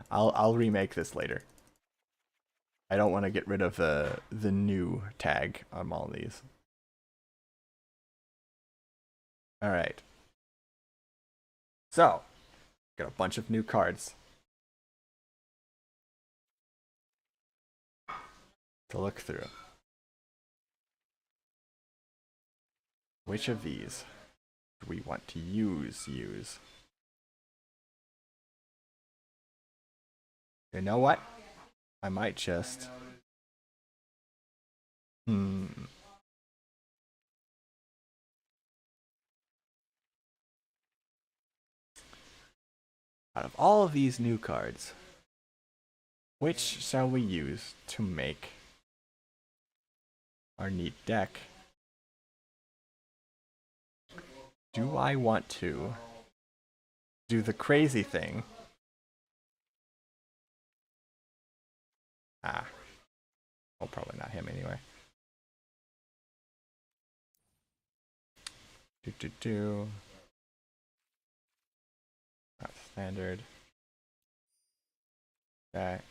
I'll remake this later. I don't want to get rid of the new tag on all these. All right. So, got a bunch of new cards to look through. Which of these do we want to use? You know what? I might just... Out of all of these new cards, which shall we use to make our neat deck? Do I want to do the crazy thing? Well, probably not him anyway. Not standard. Okay.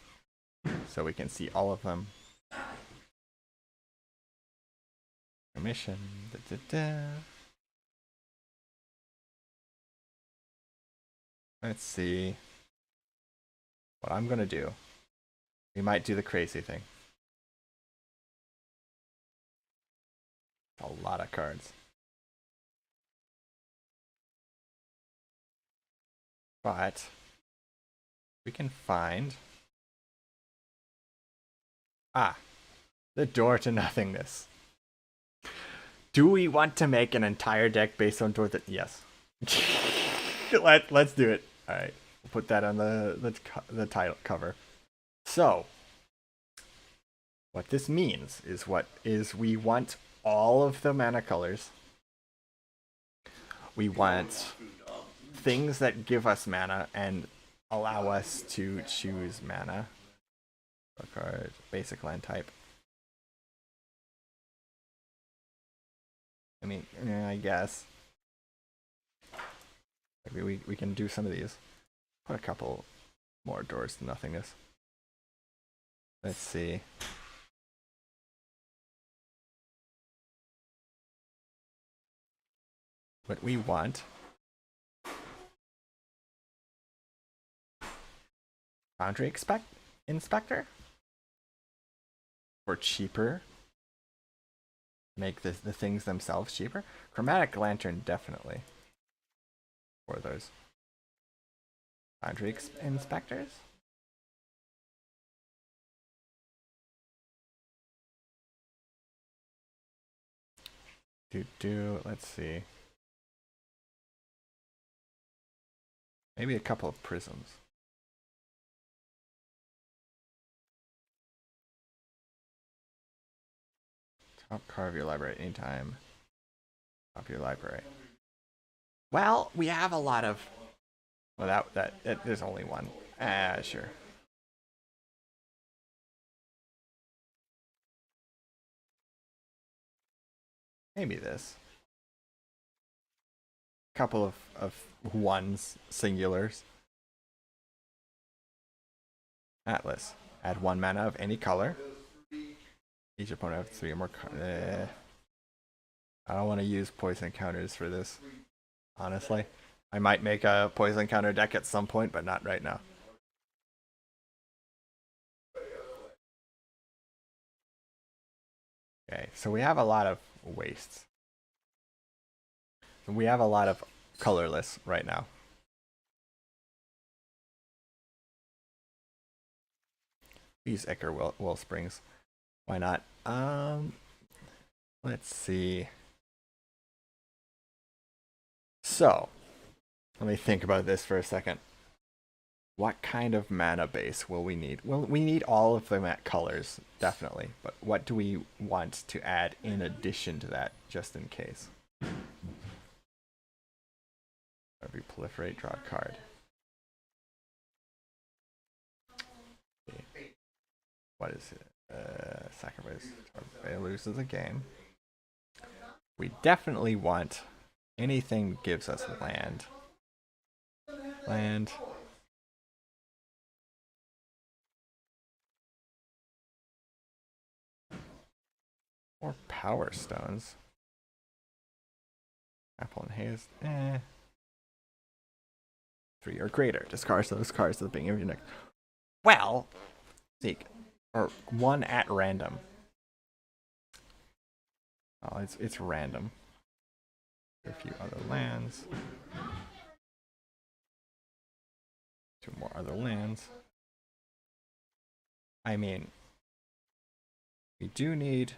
So we can see all of them. Commission. Let's see what I'm gonna do We might do the crazy thing. A lot of cards. But we can find the door to nothingness. Do we want to make an entire deck based on door that? Yes. Let's do it. All right, we'll put that on the title cover. So, what this means is we want all of the mana colors. We want things that give us mana and allow us to choose mana. A card, basic land type. I mean, I guess. Maybe we can do some of these. Put a couple more doors to nothingness. Let's see. What we want. Boundary Inspector? For cheaper. Make the things themselves cheaper. Chromatic Lantern, definitely. For those. Boundary Inspectors? Let's see. Maybe a couple of prisms. Top card of your library anytime. Top of your library. Well, we have a lot of. Well, there's only one. Sure. Maybe this. Couple of ones, singulars. Atlas. Add 1 mana of any color. Each opponent has 3 or more. I don't want to use poison counters for this. Honestly, I might make a poison counter deck at some point, but not right now. Okay, so we have a lot of wastes. We have a lot of colorless right now. Use Ichor Wellsprings. Why not? Let's see. So, let me think about this for a second. What kind of mana base will we need? Well, we need all of the colors, definitely. But what do we want to add in addition to that, just in case? Every proliferate, draw a card. Okay. What is it? Sacrifice. It loses a game. We definitely want anything that gives us land. Land. Or power stones. Apple and haze. 3 or greater. Discard those cards at the beginning of your next. Well, Zeke. Or 1 at random. Oh, it's random. A few other lands. 2 more other lands. I mean, we do need.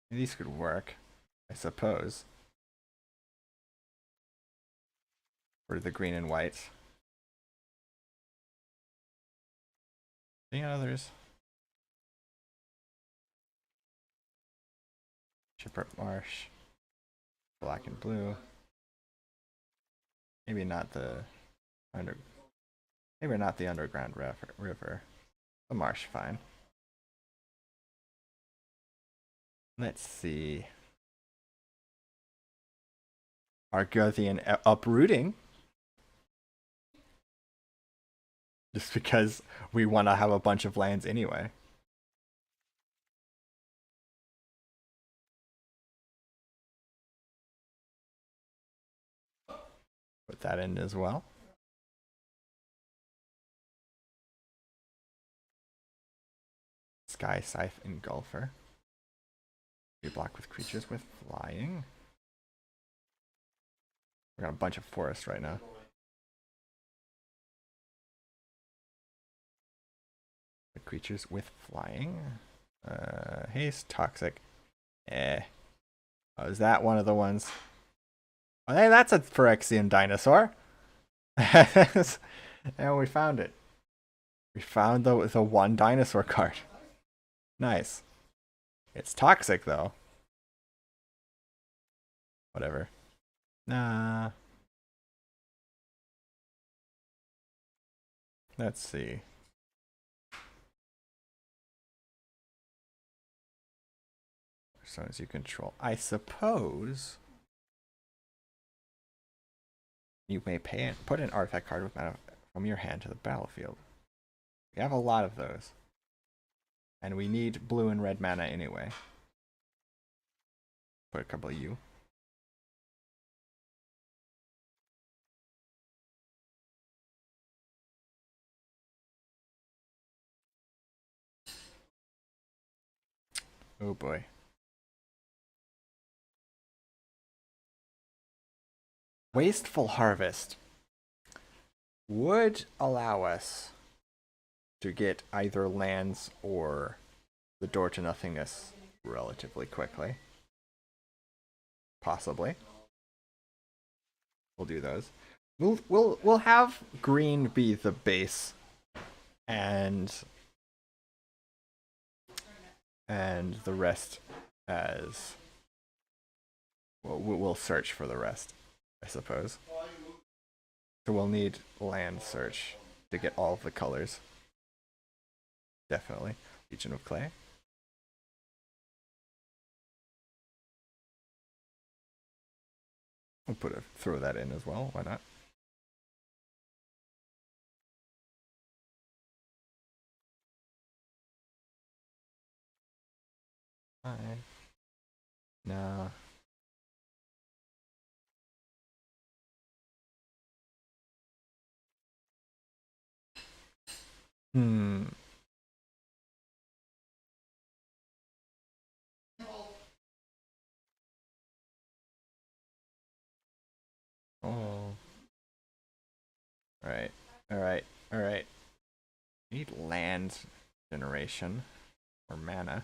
These could work, I suppose. For the green and white. Any others? Chipper Marsh. Black and blue. Maybe not the Maybe not the underground river. The marsh, fine. Let's see. Argothian Uprooting. Just because we want to have a bunch of lands anyway. Put that in as well. Sky Scythe Engulfer. We block with creatures with flying. We got a bunch of forest right now. The creatures with flying. Haste, toxic. Oh, is that one of the ones? Oh, hey, that's a Phyrexian dinosaur. And we found it. We found the one dinosaur card. Nice. It's toxic though. Whatever. Nah. Let's see. Personas you control. I suppose you may put an artifact card with mana from your hand to the battlefield. We have a lot of those. And we need blue and red mana anyway. Put a couple of you. Oh boy. Wasteful Harvest would allow us to get either lands or the Door to Nothingness relatively quickly. Possibly. We'll do those. We'll have green be the base and the rest as we'll search for the rest, I suppose. So we'll need land search to get all of the colors. Definitely. Legion of Clay. We'll throw that in as well. Why not? Fine. No. Hmm. Oh. Alright. Alright. Alright. Need land generation. Or mana.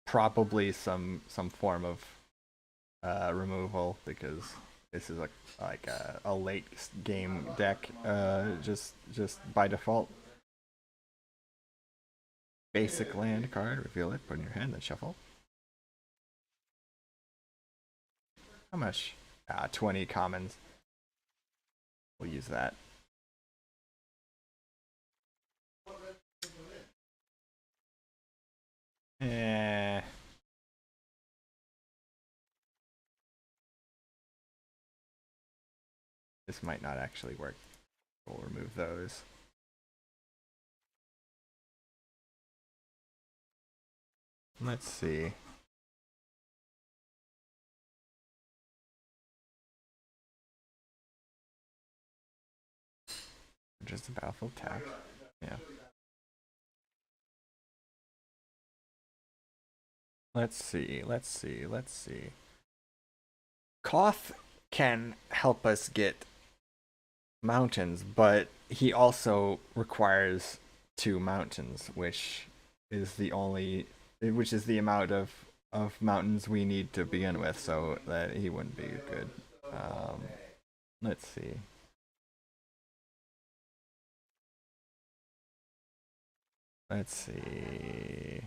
Probably some form of removal, because this is a late game deck, just by default. Basic land card, reveal it, put in your hand, then shuffle. How much? 20 commons. We'll use that. Eh. This might not actually work. We'll remove those. Let's see. Just a battlefield tap. Yeah. Let's see. Koth can help us get mountains, but he also requires 2 mountains, which is the amount of mountains we need to begin with, so that he wouldn't be good. Let's see. Let's see.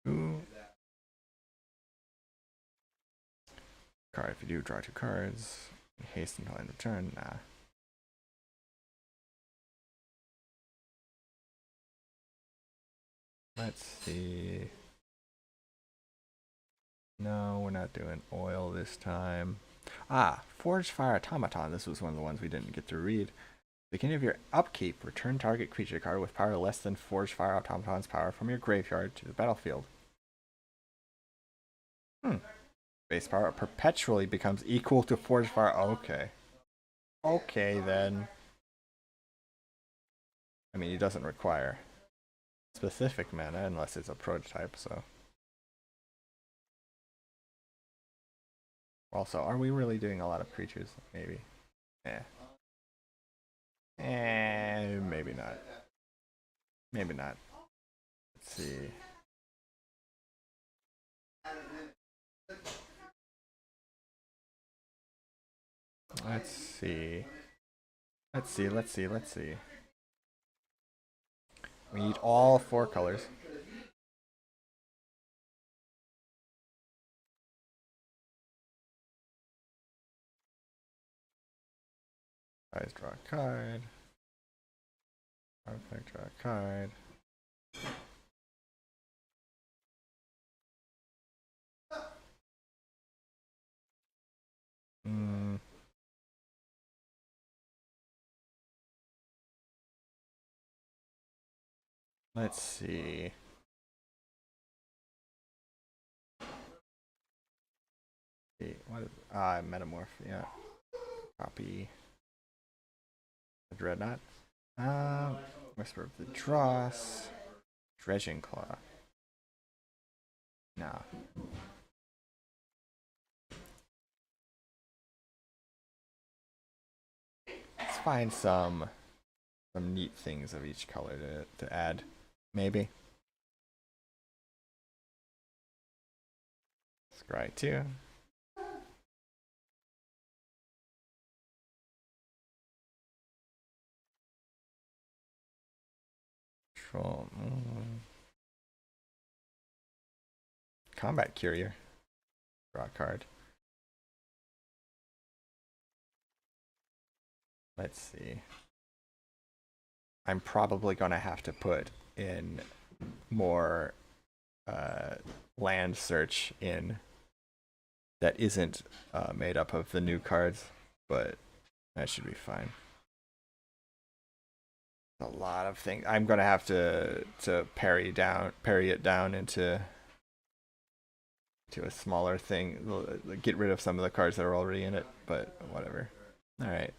Ooh. Card, if you do, draw 2 cards. Haste until end of turn. Nah. Let's see. No, we're not doing oil this time. Forge Fire Automaton. This was one of the ones we didn't get to read. Beginning of your upkeep, return target creature card with power less than Forge Fire Automaton's power from your graveyard to the battlefield. base power perpetually becomes equal to force power. Okay. Okay, then. I mean, he doesn't require specific mana unless it's a prototype, so. Also, are we really doing a lot of creatures? Maybe. Maybe not. Maybe not. Let's see. Let's see. Let's see. We need all 4 colors. Guys, draw a card. Perfect, draw a card. Let's see. What is metamorph, yeah. Copy. The Dreadnought. Whisper of the Dross. Dredging Claw. No. Let's find some neat things of each color to add. Maybe. Scry 2. Control. Combat Courier. Draw a card. Let's see. I'm probably gonna have to put in more land search in that isn't made up of the new cards, but that should be fine. A lot of things. I'm gonna have to parry it down into a smaller thing. Get rid of some of the cards that are already in it, but whatever. All right.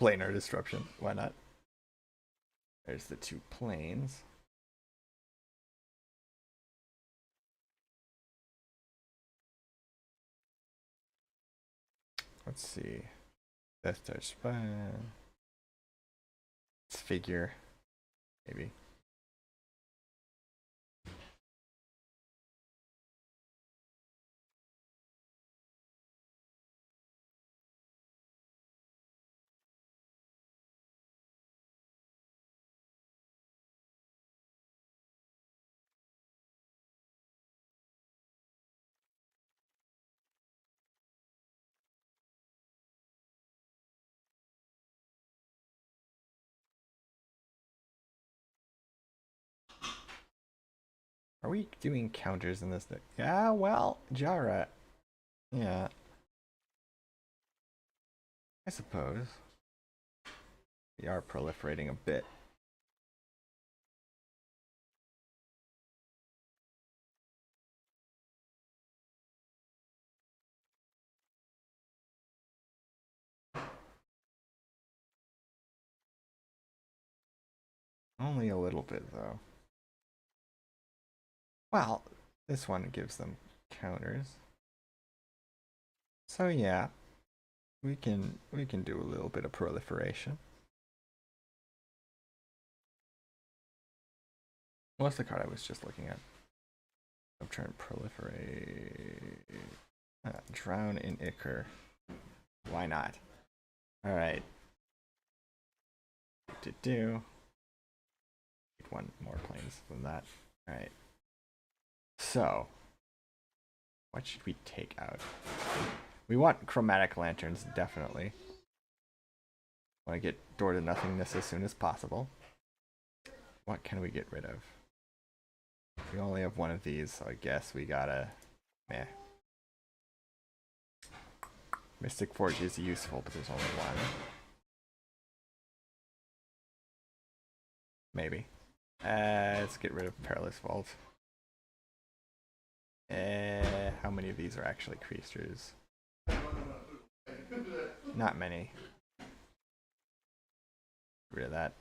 Planar disruption. Why not? There's the 2 planes. Let's see. Death Touch Spine. Let's figure. Maybe. Are we doing counters in this deck? Yeah, well, Jara. Yeah. I suppose. We are proliferating a bit. Only a little bit, though. Well, this one gives them counters. So yeah, we can do a little bit of proliferation. What's the card I was just looking at? I'm trying to proliferate. Drown in Ichor. Why not? Alright. Do. One more planes than that. Alright. So, what should we take out? We want chromatic lanterns, definitely. Want to get door to nothingness as soon as possible. What can we get rid of? We only have one of these, so I guess we gotta... Meh. Mystic Forge is useful, but there's only one. Maybe. Let's get rid of Perilous Vault. How many of these are actually creatures? Not many. Get rid of that.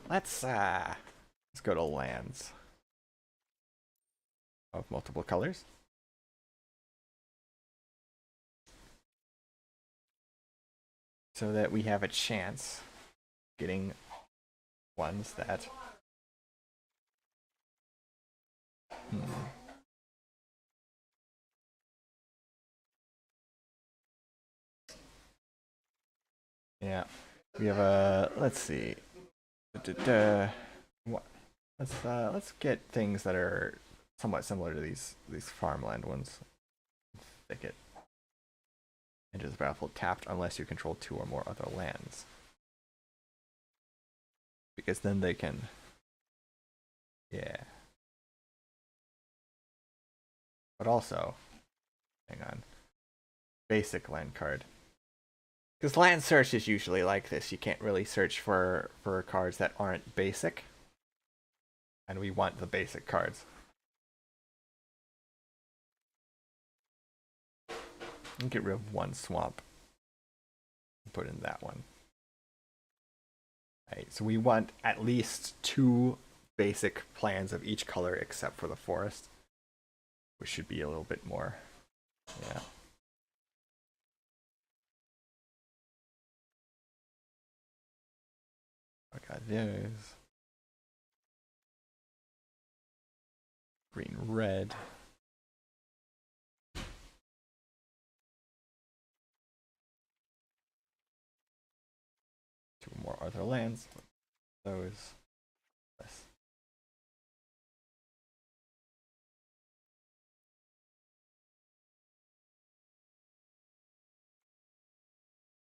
Let's go to lands of multiple colors. So that we have a chance getting ones that yeah, we have a, let's see, what, let's get things that are somewhat similar to these farmland ones. Thicket. Enters the battlefield tapped unless you control 2 or more other lands. Because then they can... Yeah. But also... Hang on. Basic land card. Because land search is usually like this. You can't really search for cards that aren't basic. And we want the basic cards. Get rid of 1 swamp. Put in that one. Right, so we want at least 2 basic plans of each color except for the forest. Which should be a little bit more. Yeah. I got those. Green, red. 2 more other lands. Those. This.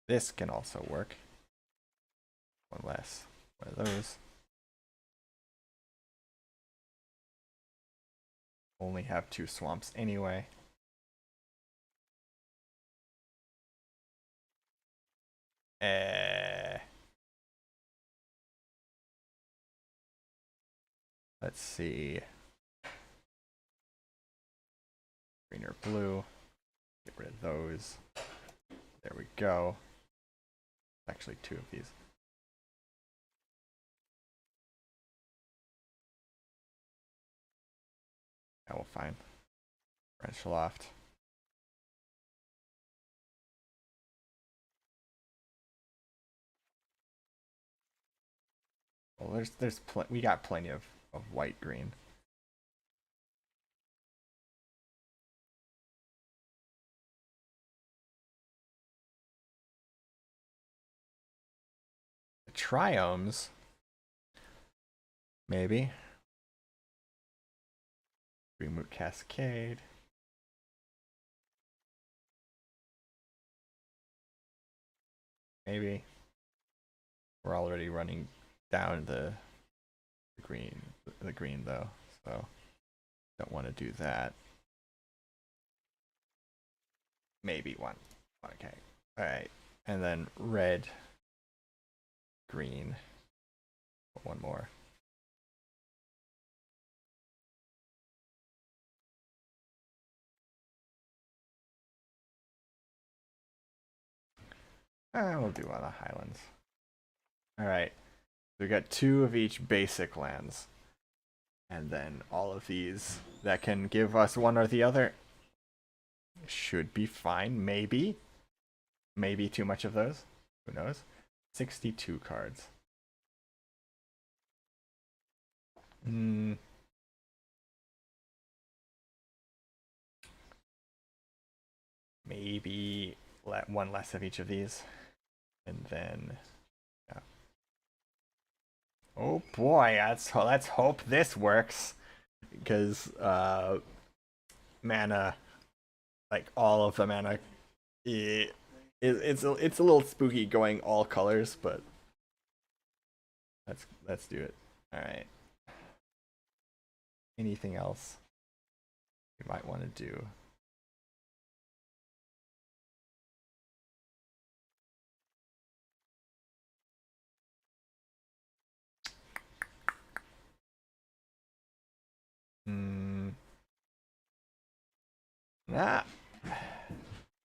This can also work. 1 less. One of those. Only have 2 swamps anyway. Let's see. Green or blue. Get rid of those. There we go. Actually, 2 of these. Yeah, we'll find. Branch Loft. Well, we got plenty of white green. The triomes, maybe. Greenmoot Cascade. Maybe. We're already running down the green though, so don't want to do that. Maybe 1. Okay. Alright. And then red, green. 1 more. We'll do on the Highlands. Alright. We got 2 of each basic lands. And then all of these that can give us one or the other. Should be fine, maybe. Maybe too much of those. Who knows? 62 cards. Maybe 1 less of each of these. And then... Yeah. Oh boy, let's hope this works. because mana, like all of the mana, it's a little spooky going all colors, but let's do it. All right. Anything else you might want to do? Hmm. Nah.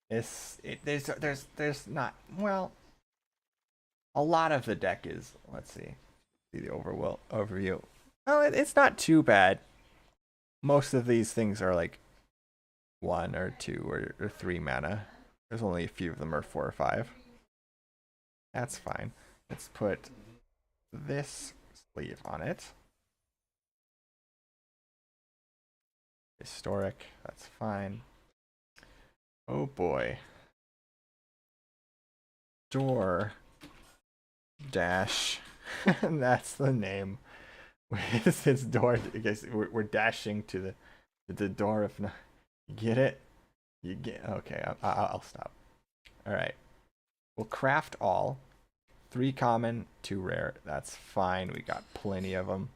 There's not, well, a lot of the deck is, let's see the overview. Oh, it's not too bad. Most of these things are like 1 or 2 or 3 mana. There's only a few of them are 4 or 5. That's fine. Let's put this sleeve on it. Historic, that's fine. Oh boy. Door dash. That's the name. This door. I guess we're dashing to the door. If not, you get it. You get. Okay, I'll stop. All right. We'll craft all. 3 common, 2 rare. That's fine. We got plenty of them.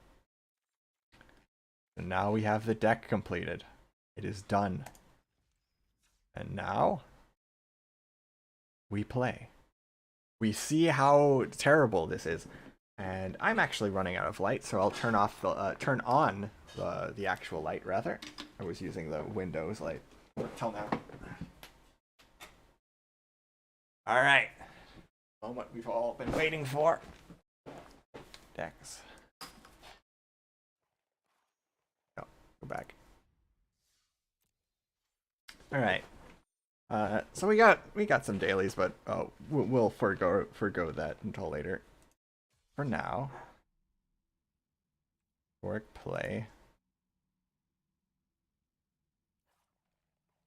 And now we have the deck completed. It is done. And now we play. We see how terrible this is. And I'm actually running out of light, so I'll turn on the actual light rather. I was using the Windows light till now. All right, moment we've all been waiting for. Decks. Oh, go back. All right. So we got some dailies, but we'll forgo that until later. For now, work play.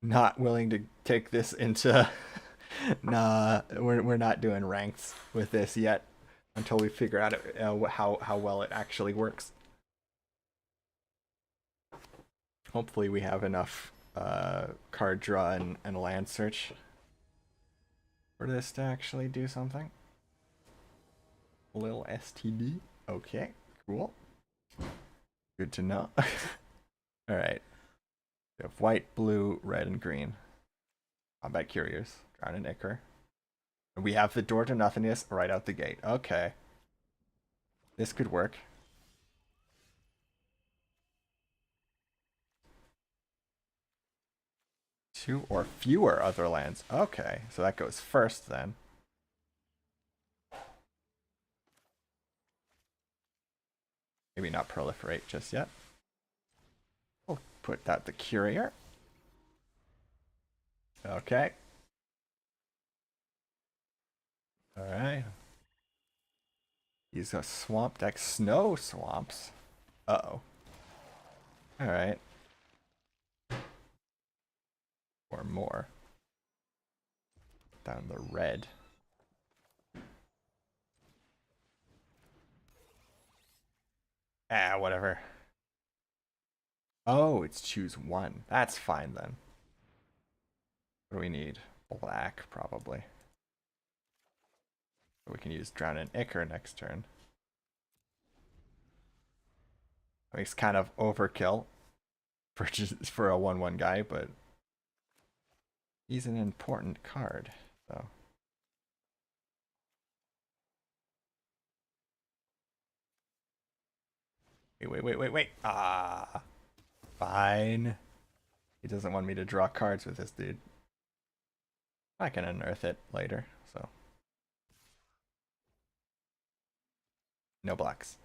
Not willing to take this into. Nah, we're not doing ranks with this yet until we figure out how well it actually works. Hopefully, we have enough card draw and land search for this to actually do something. A little STD. Okay, cool. Good to know. All right. We have white, blue, red, and green. Combat Curious, Drown and Ichor. And we have the Door to Nothingness right out the gate. Okay. This could work. Two or fewer other lands. Okay, so that goes first then. Maybe not proliferate just yet. We'll put that the Courier. Okay. Alright. Use a swamp deck. Snow swamps. Uh-oh. Alright. Or more. Down the red. Ah, whatever. Oh, it's choose one. That's fine then. What do we need? Black, probably. We can use Drown and Ichor next turn. Makes kind of overkill for a 1/1 guy, but he's an important card, so. Wait. Ah, fine. He doesn't want me to draw cards with this dude. I can unearth it later, so. No blacks.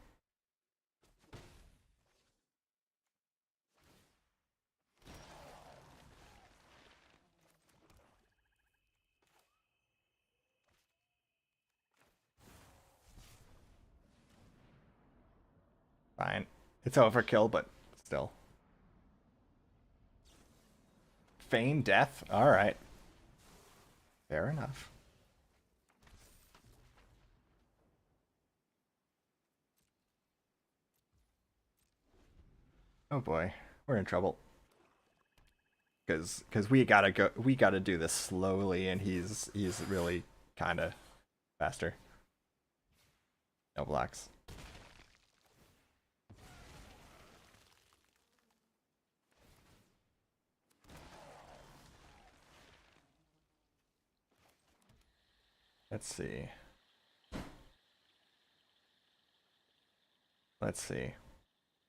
Fine. It's overkill, but still. Feign death? Alright. Fair enough. Oh boy, we're in trouble. Because we gotta do this slowly, and he's really kind of faster. No blocks. Let's see. Let's see.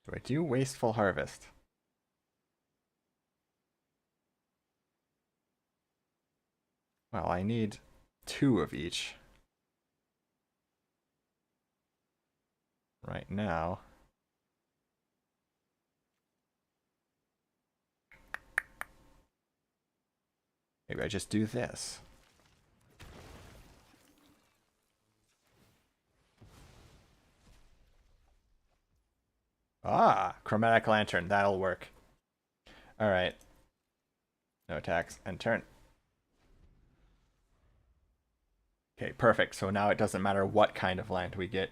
Do I do Wasteful Harvest? Well, I need 2 of each. Right now. Maybe I just do this. Ah, Chromatic Lantern. That'll work. Alright. No attacks. And turn. Okay, perfect. So now it doesn't matter what kind of land we get.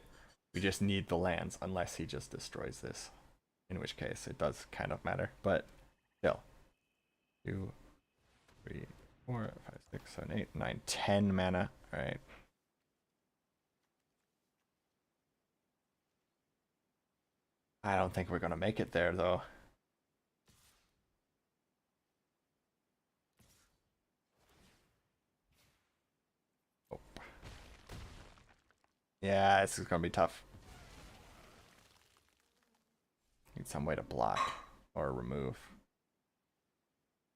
We just need the lands, unless he just destroys this. In which case, it does kind of matter. But still. 2, 3, 4, 5, 6, 7, 8, 9, 10 mana. Alright. I don't think we're going to make it there, though. Oh. Yeah, this is going to be tough. Need some way to block or remove.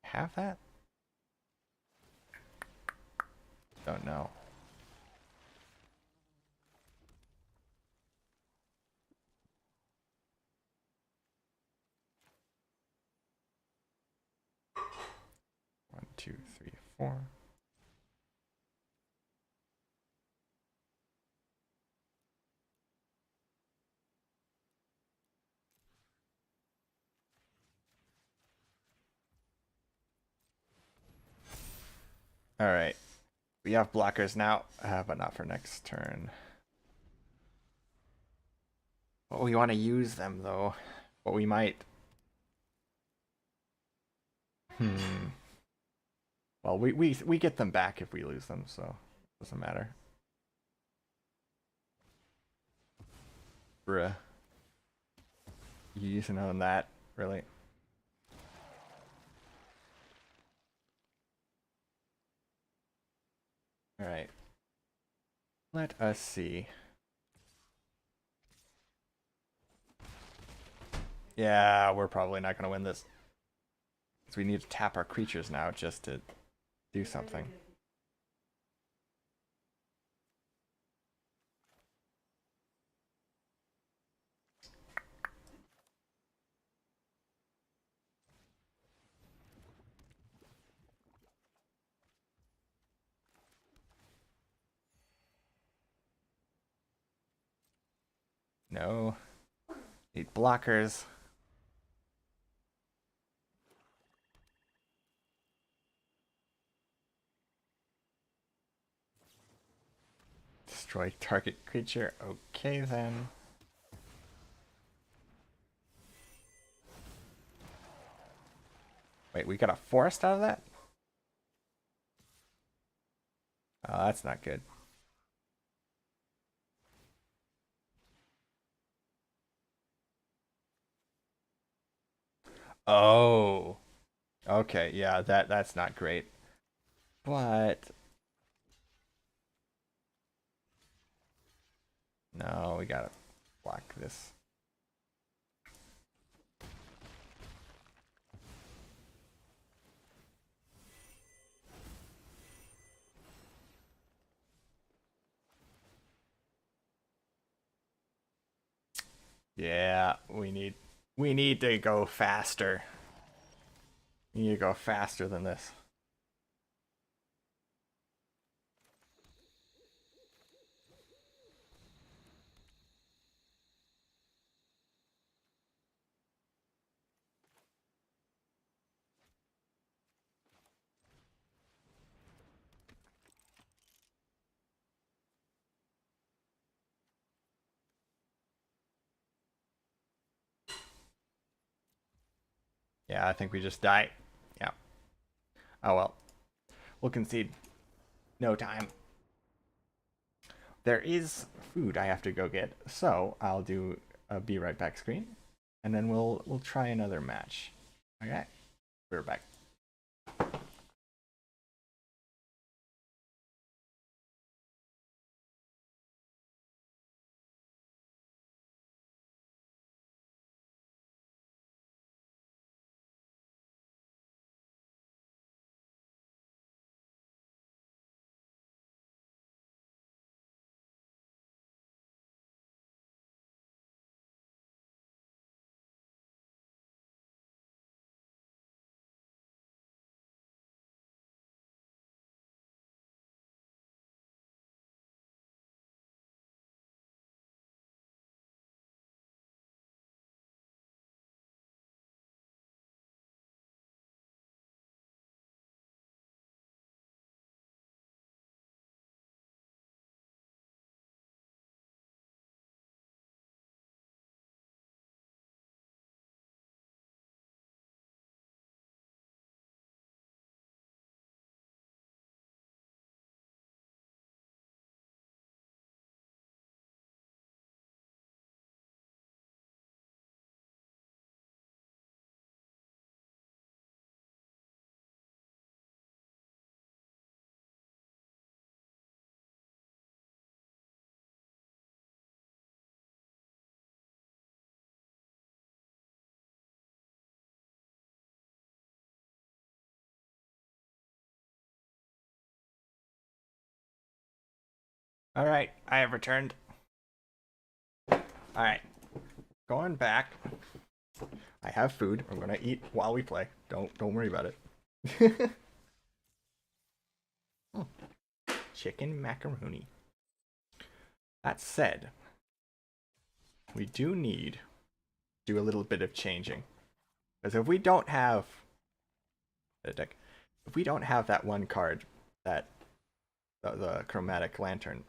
Have that? Don't know. One, two, three, four. All right. We have blockers now, but not for next turn. Well, we want to use them though. But we might. Well, we get them back if we lose them, so it doesn't matter. Bruh. You using on that, really? Alright. Let us see. Yeah, we're probably not going to win this. Because we need to tap our creatures now just to do something. No. Need blockers. Destroy target creature. Okay then. Wait, we got a forest out of that? Oh, that's not good. Oh. Okay, yeah, that's not great. But no, we gotta block this. Yeah, we need to go faster. We need to go faster than this. Yeah, I think we just die. Yeah. Oh well. We'll concede. No time. There is food I have to go get, so I'll do a be right back screen, and then we'll try another match. Okay, we're back. All right, I have returned. All right, going back. I have food. I'm gonna eat while we play. Don't worry about it. Oh, chicken macaroni. That said, we do need to do a little bit of changing, because if we don't have the deck, if we don't have that one card, that the chromatic lantern,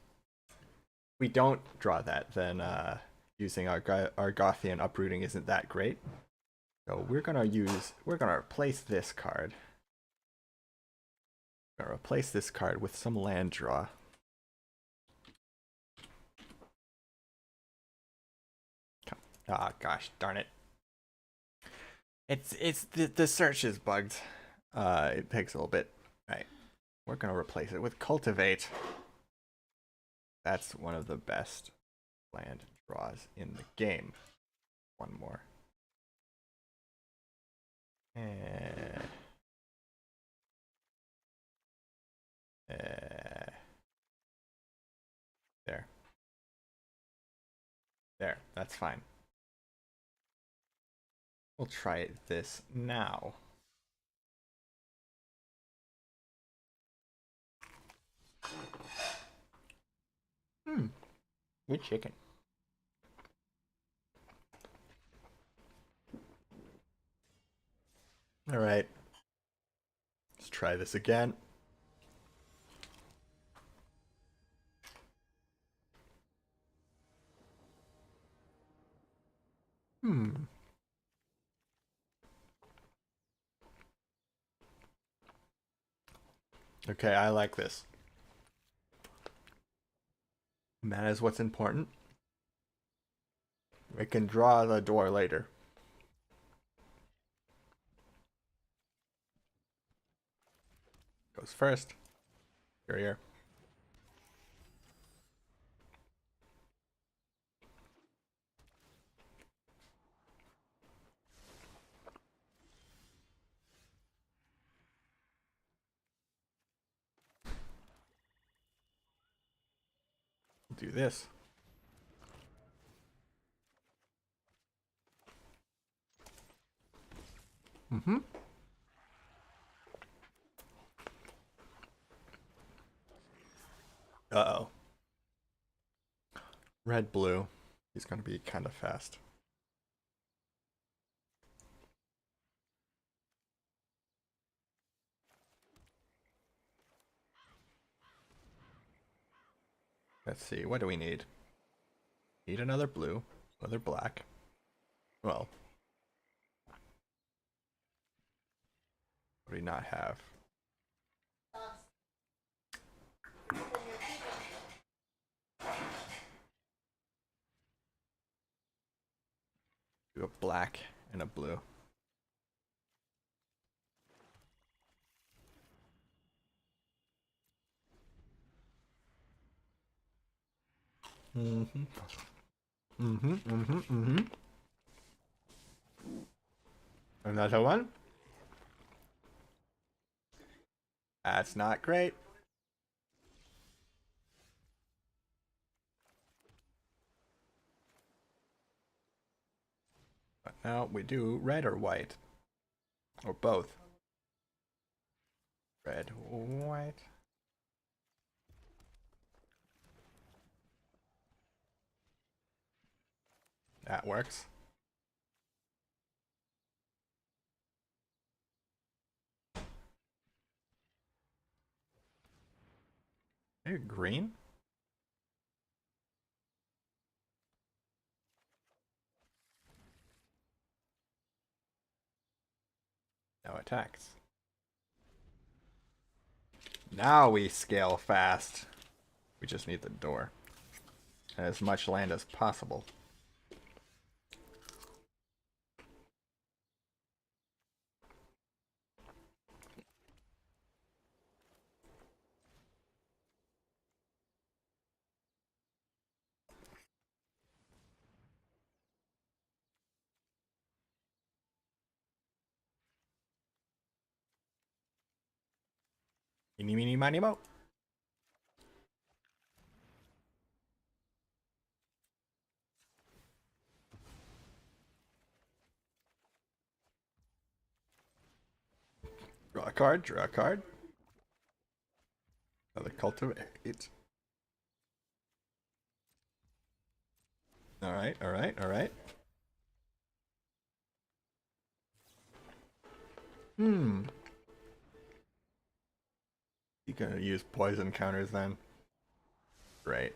we don't draw that, then using our Gothian uprooting isn't that great. So we're gonna replace this card. We're gonna replace this card with some land draw. Ah, oh, gosh, darn it! It's the search is bugged. It takes a little bit. Right, we're gonna replace it with cultivate. That's one of the best land draws in the game. One more. There. There, that's fine. We'll try this now. Good chicken. All right. Let's try this again. Okay, I like this. That is what's important. We can draw the door later. Goes first. Here. Do this. Mm-hmm. Uh-oh. Red, blue. He's gonna be kind of fast. Let's see, what do we need? Need another blue, another black. Well, do we not have? Do a black and a blue. Mm-hmm. Mm-hmm. Mm-hmm. Mm-hmm. Another one. That's not great. But now we do red or white. Or both. Red, white. That works. Maybe green? No attacks. Now we scale fast. We just need the door. And as much land as possible. Eeny, meeny, miny, mo. Draw a card, draw a card. Another cultivate. Alright, alright, alright. You gonna use poison counters then? Right.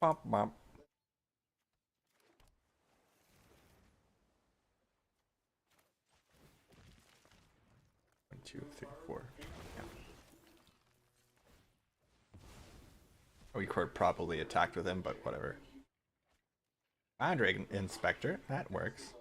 Bop, bop. 1, 2, 3, 4. Yeah. We could probably attacked with him, but whatever. Boundary Inspector, that works.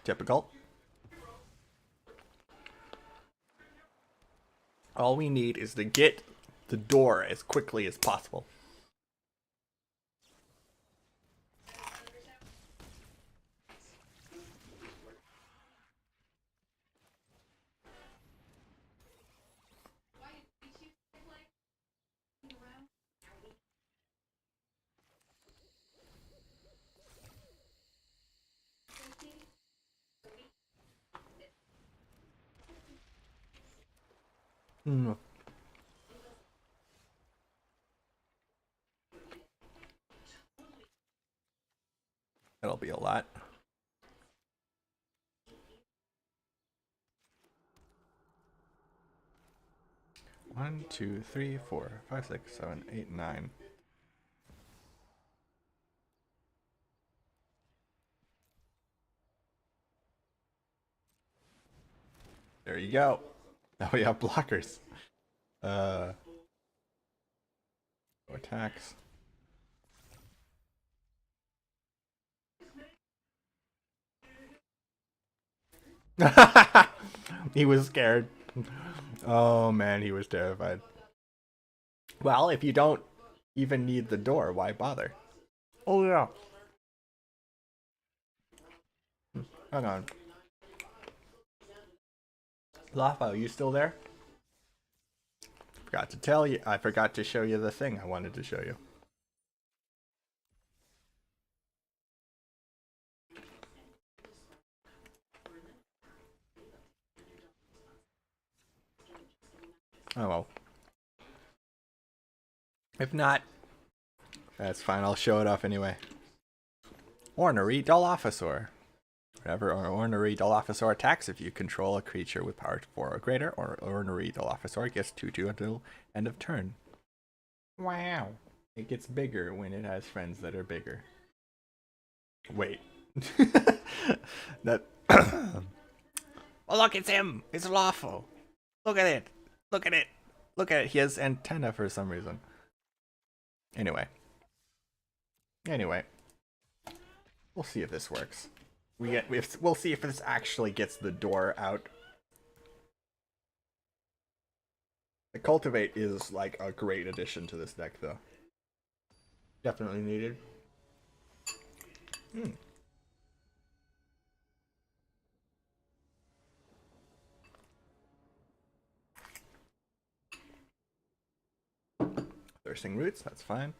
Typical. All we need is to get the door as quickly as possible. That'll be a lot. One, 2, 3, 4, 5, 6, 7, 8, 9. There you go. Now we have blockers. No attacks. He was scared. Oh man, he was terrified. Well, if you don't even need the door, why bother? Oh yeah. Hang on. Lafa, you still there? Forgot to tell you. I forgot to show you the thing I wanted to show you. Oh well. If not, that's fine. I'll show it off anyway. Ornery Dilophosaur. Whenever an Ornery Dilophosaur attacks, if you control a creature with power 4 or greater, or Ornery Dilophosaur gets 2/2 until end of turn. Wow. It gets bigger when it has friends that are bigger. Wait. That. Oh, look, it's him! It's Lawful! Look at it! Look at it! Look at it! He has antenna for some reason. Anyway. We'll see if this works. We'll see if this actually gets the door out. The Cultivate is like a great addition to this deck, though. Definitely needed. Thirsting Roots, that's fine.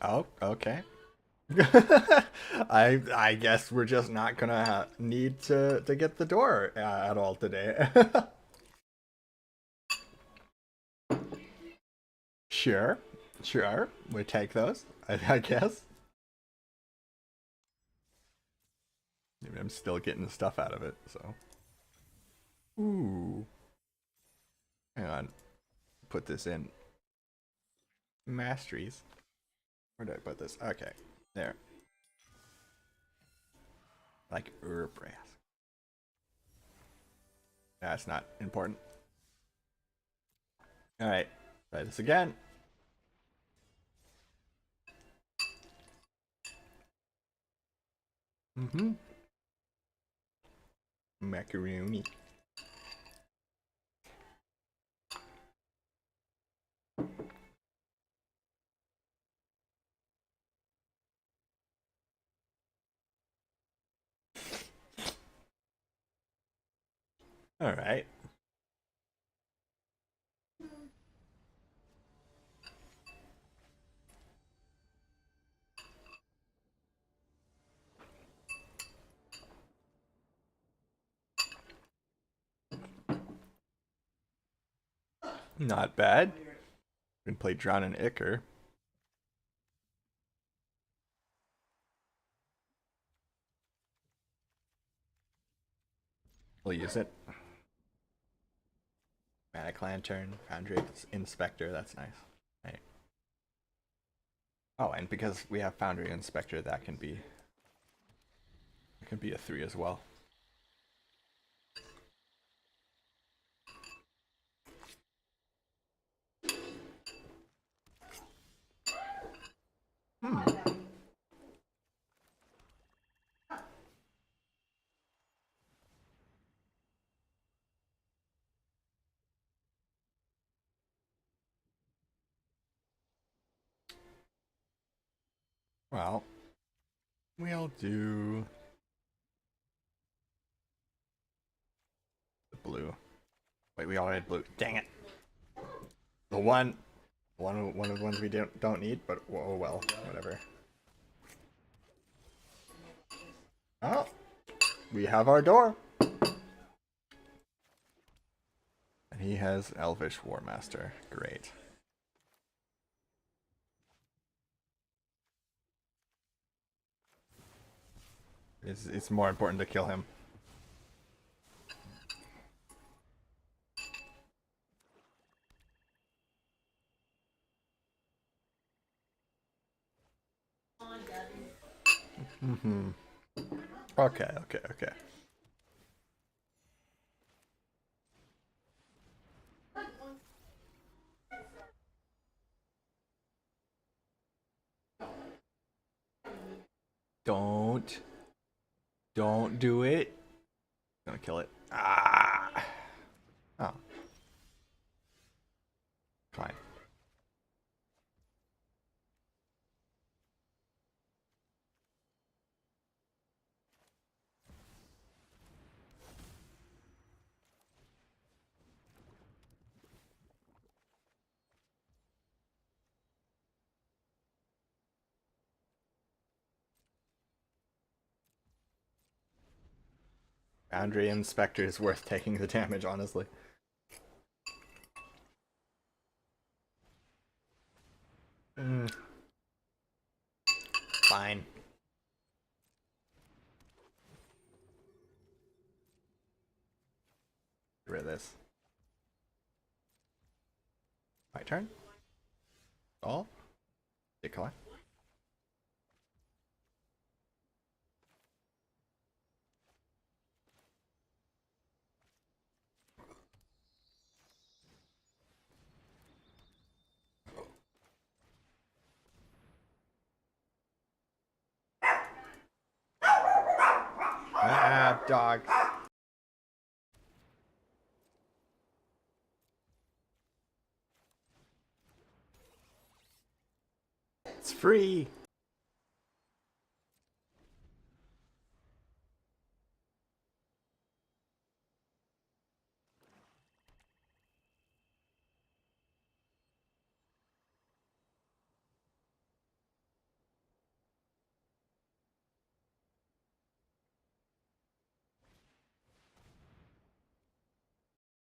Oh, okay. I guess we're just not gonna need to get the door at all today. Sure, we take those. I guess. Maybe I'm still getting stuff out of it. So, ooh, hang on. Put this in masteries. Where did I put this? Okay, there. Like brass. That's not important. All right, try this again. Macaroni. All right. Not bad. We can play Drown and Icker. We'll use it. Manic Lantern, Foundry Inspector, that's nice. Right. Oh, and because we have Foundry Inspector, that can be a 3 as well. Well, we'll do the blue. Wait, we already had blue. Dang it. The one of the ones we don't need, but oh well, whatever. Oh, we have our door. And he has Elvish War Master. Great. It's more important to kill him. Mm-hmm. Okay, okay, okay. Don't. Don't do it. Gonna kill it. Ah. Oh. Fine. Boundary Inspector is worth taking the damage, honestly. Mm. Fine. Get rid of this. My turn. All. Decline. Ah, dog. It's free.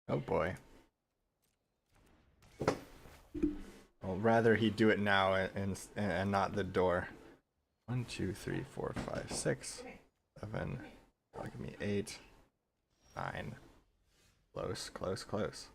Oh boy. Well, rather he do it now and not the door. 1, 2, 3, 4, 5, 6, 7. That'll give me 8, 9. Close, close, close.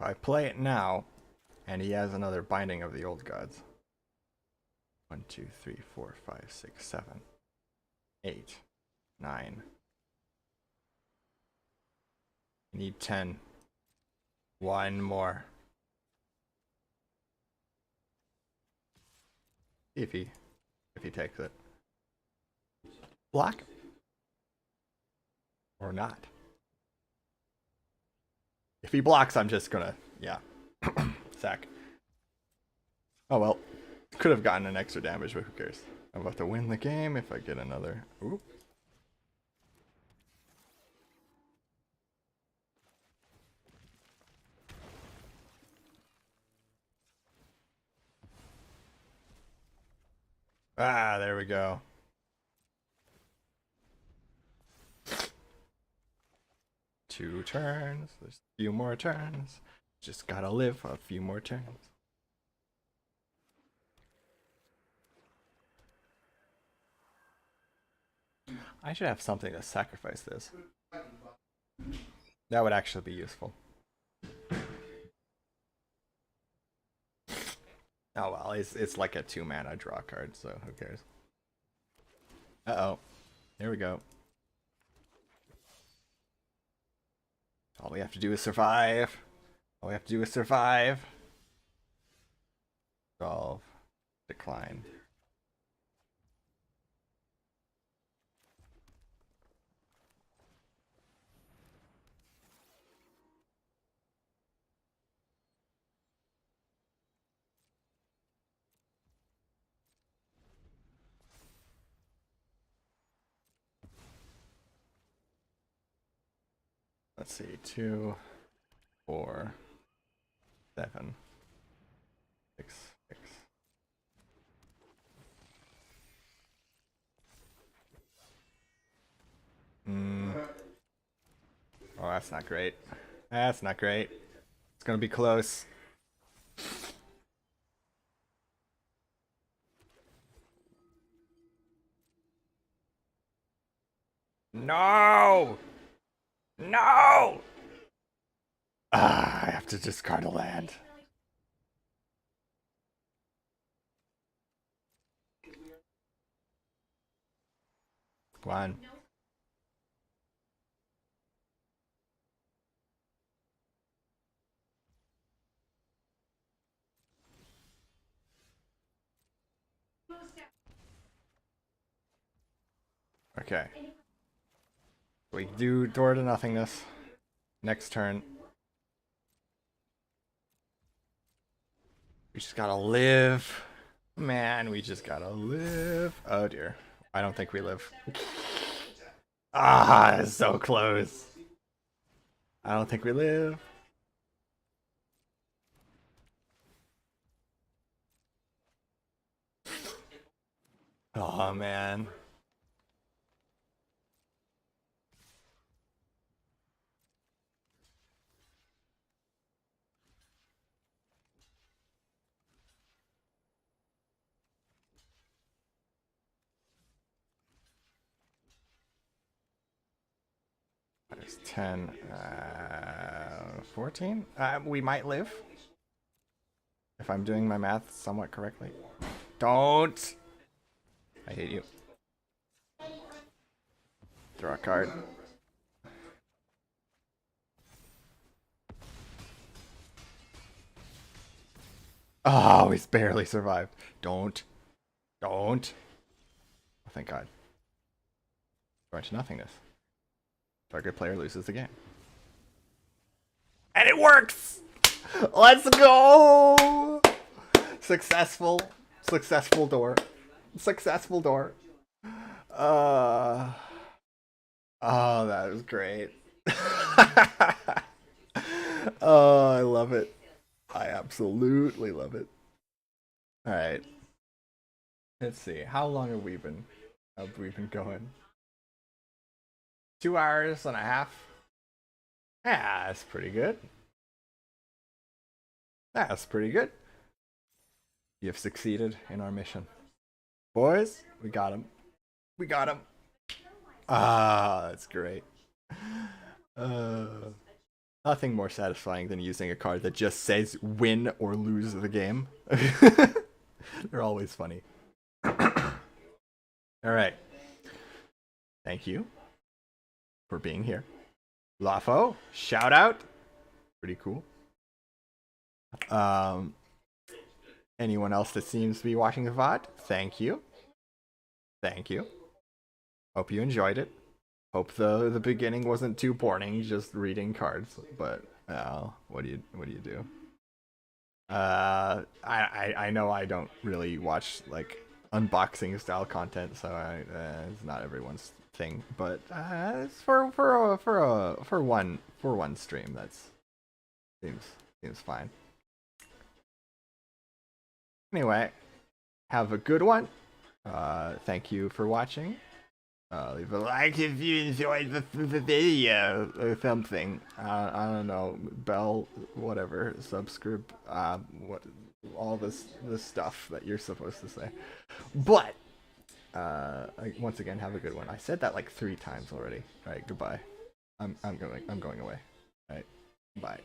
If I play it now, and he has another Binding of the Old Gods. 1, 2, 3, 4, 5, 6, 7, 8, 9. I need 10. One more. If he takes it. Block? Or not. If he blocks, I'm just gonna, yeah. Sack. Oh well. Could have gotten an extra damage, but who cares? I'm about to win the game if I get another. Ooh. Ah, there we go. Two turns. There's a few more turns. Just gotta live a few more turns. I should have something to sacrifice this. That would actually be useful. Oh well, it's like a 2-mana draw card, so who cares? Uh-oh. There we go. All we have to do is survive. All we have to do is survive. Solve. Decline. Let's see. 2, 4, 7, 6, 6. Oh, that's not great. That's not great. It's gonna be close. No! No! Ah, I have to discard a land. Go on. Okay. We do door to nothingness. Next turn. We just gotta live. Man, we just gotta live. Oh dear. I don't think we live. Ah, it's so close. I don't think we live. Oh man. There's 10. 14? We might live. If I'm doing my math somewhat correctly. Don't! I hate you. Draw a card. Oh, he's barely survived. Don't. Don't. Oh, thank God. Going to nothingness. Target player loses the game. And it works! Let's go! Successful. Successful door. Successful door. Oh, that was great. Oh, I love it. I absolutely love it. Alright. Let's see. How long have we been going? 2 hours and a half. Yeah, that's pretty good. That's pretty good. You have succeeded in our mission. Boys, we got him. We got him. Ah, that's great. Nothing more satisfying than using a card that just says win or lose the game. They're always funny. Alright. Thank you for being here. Lafo, shout out. Pretty cool. Anyone else that seems to be watching the VOD, thank you. Thank you. Hope you enjoyed it. Hope the beginning wasn't too boring, just reading cards. But what do you do? I know I don't really watch like unboxing style content, so it's not everyone's thing. But it's for one stream. That's seems fine. Anyway, have a good one. Thank you for watching. Leave a like if you enjoyed the video or something. I don't know, bell, whatever, subscribe, what, all this stuff that you're supposed to say. But once again, have a good one. I said that like 3 times already. All right, goodbye. I'm going away. All right, bye.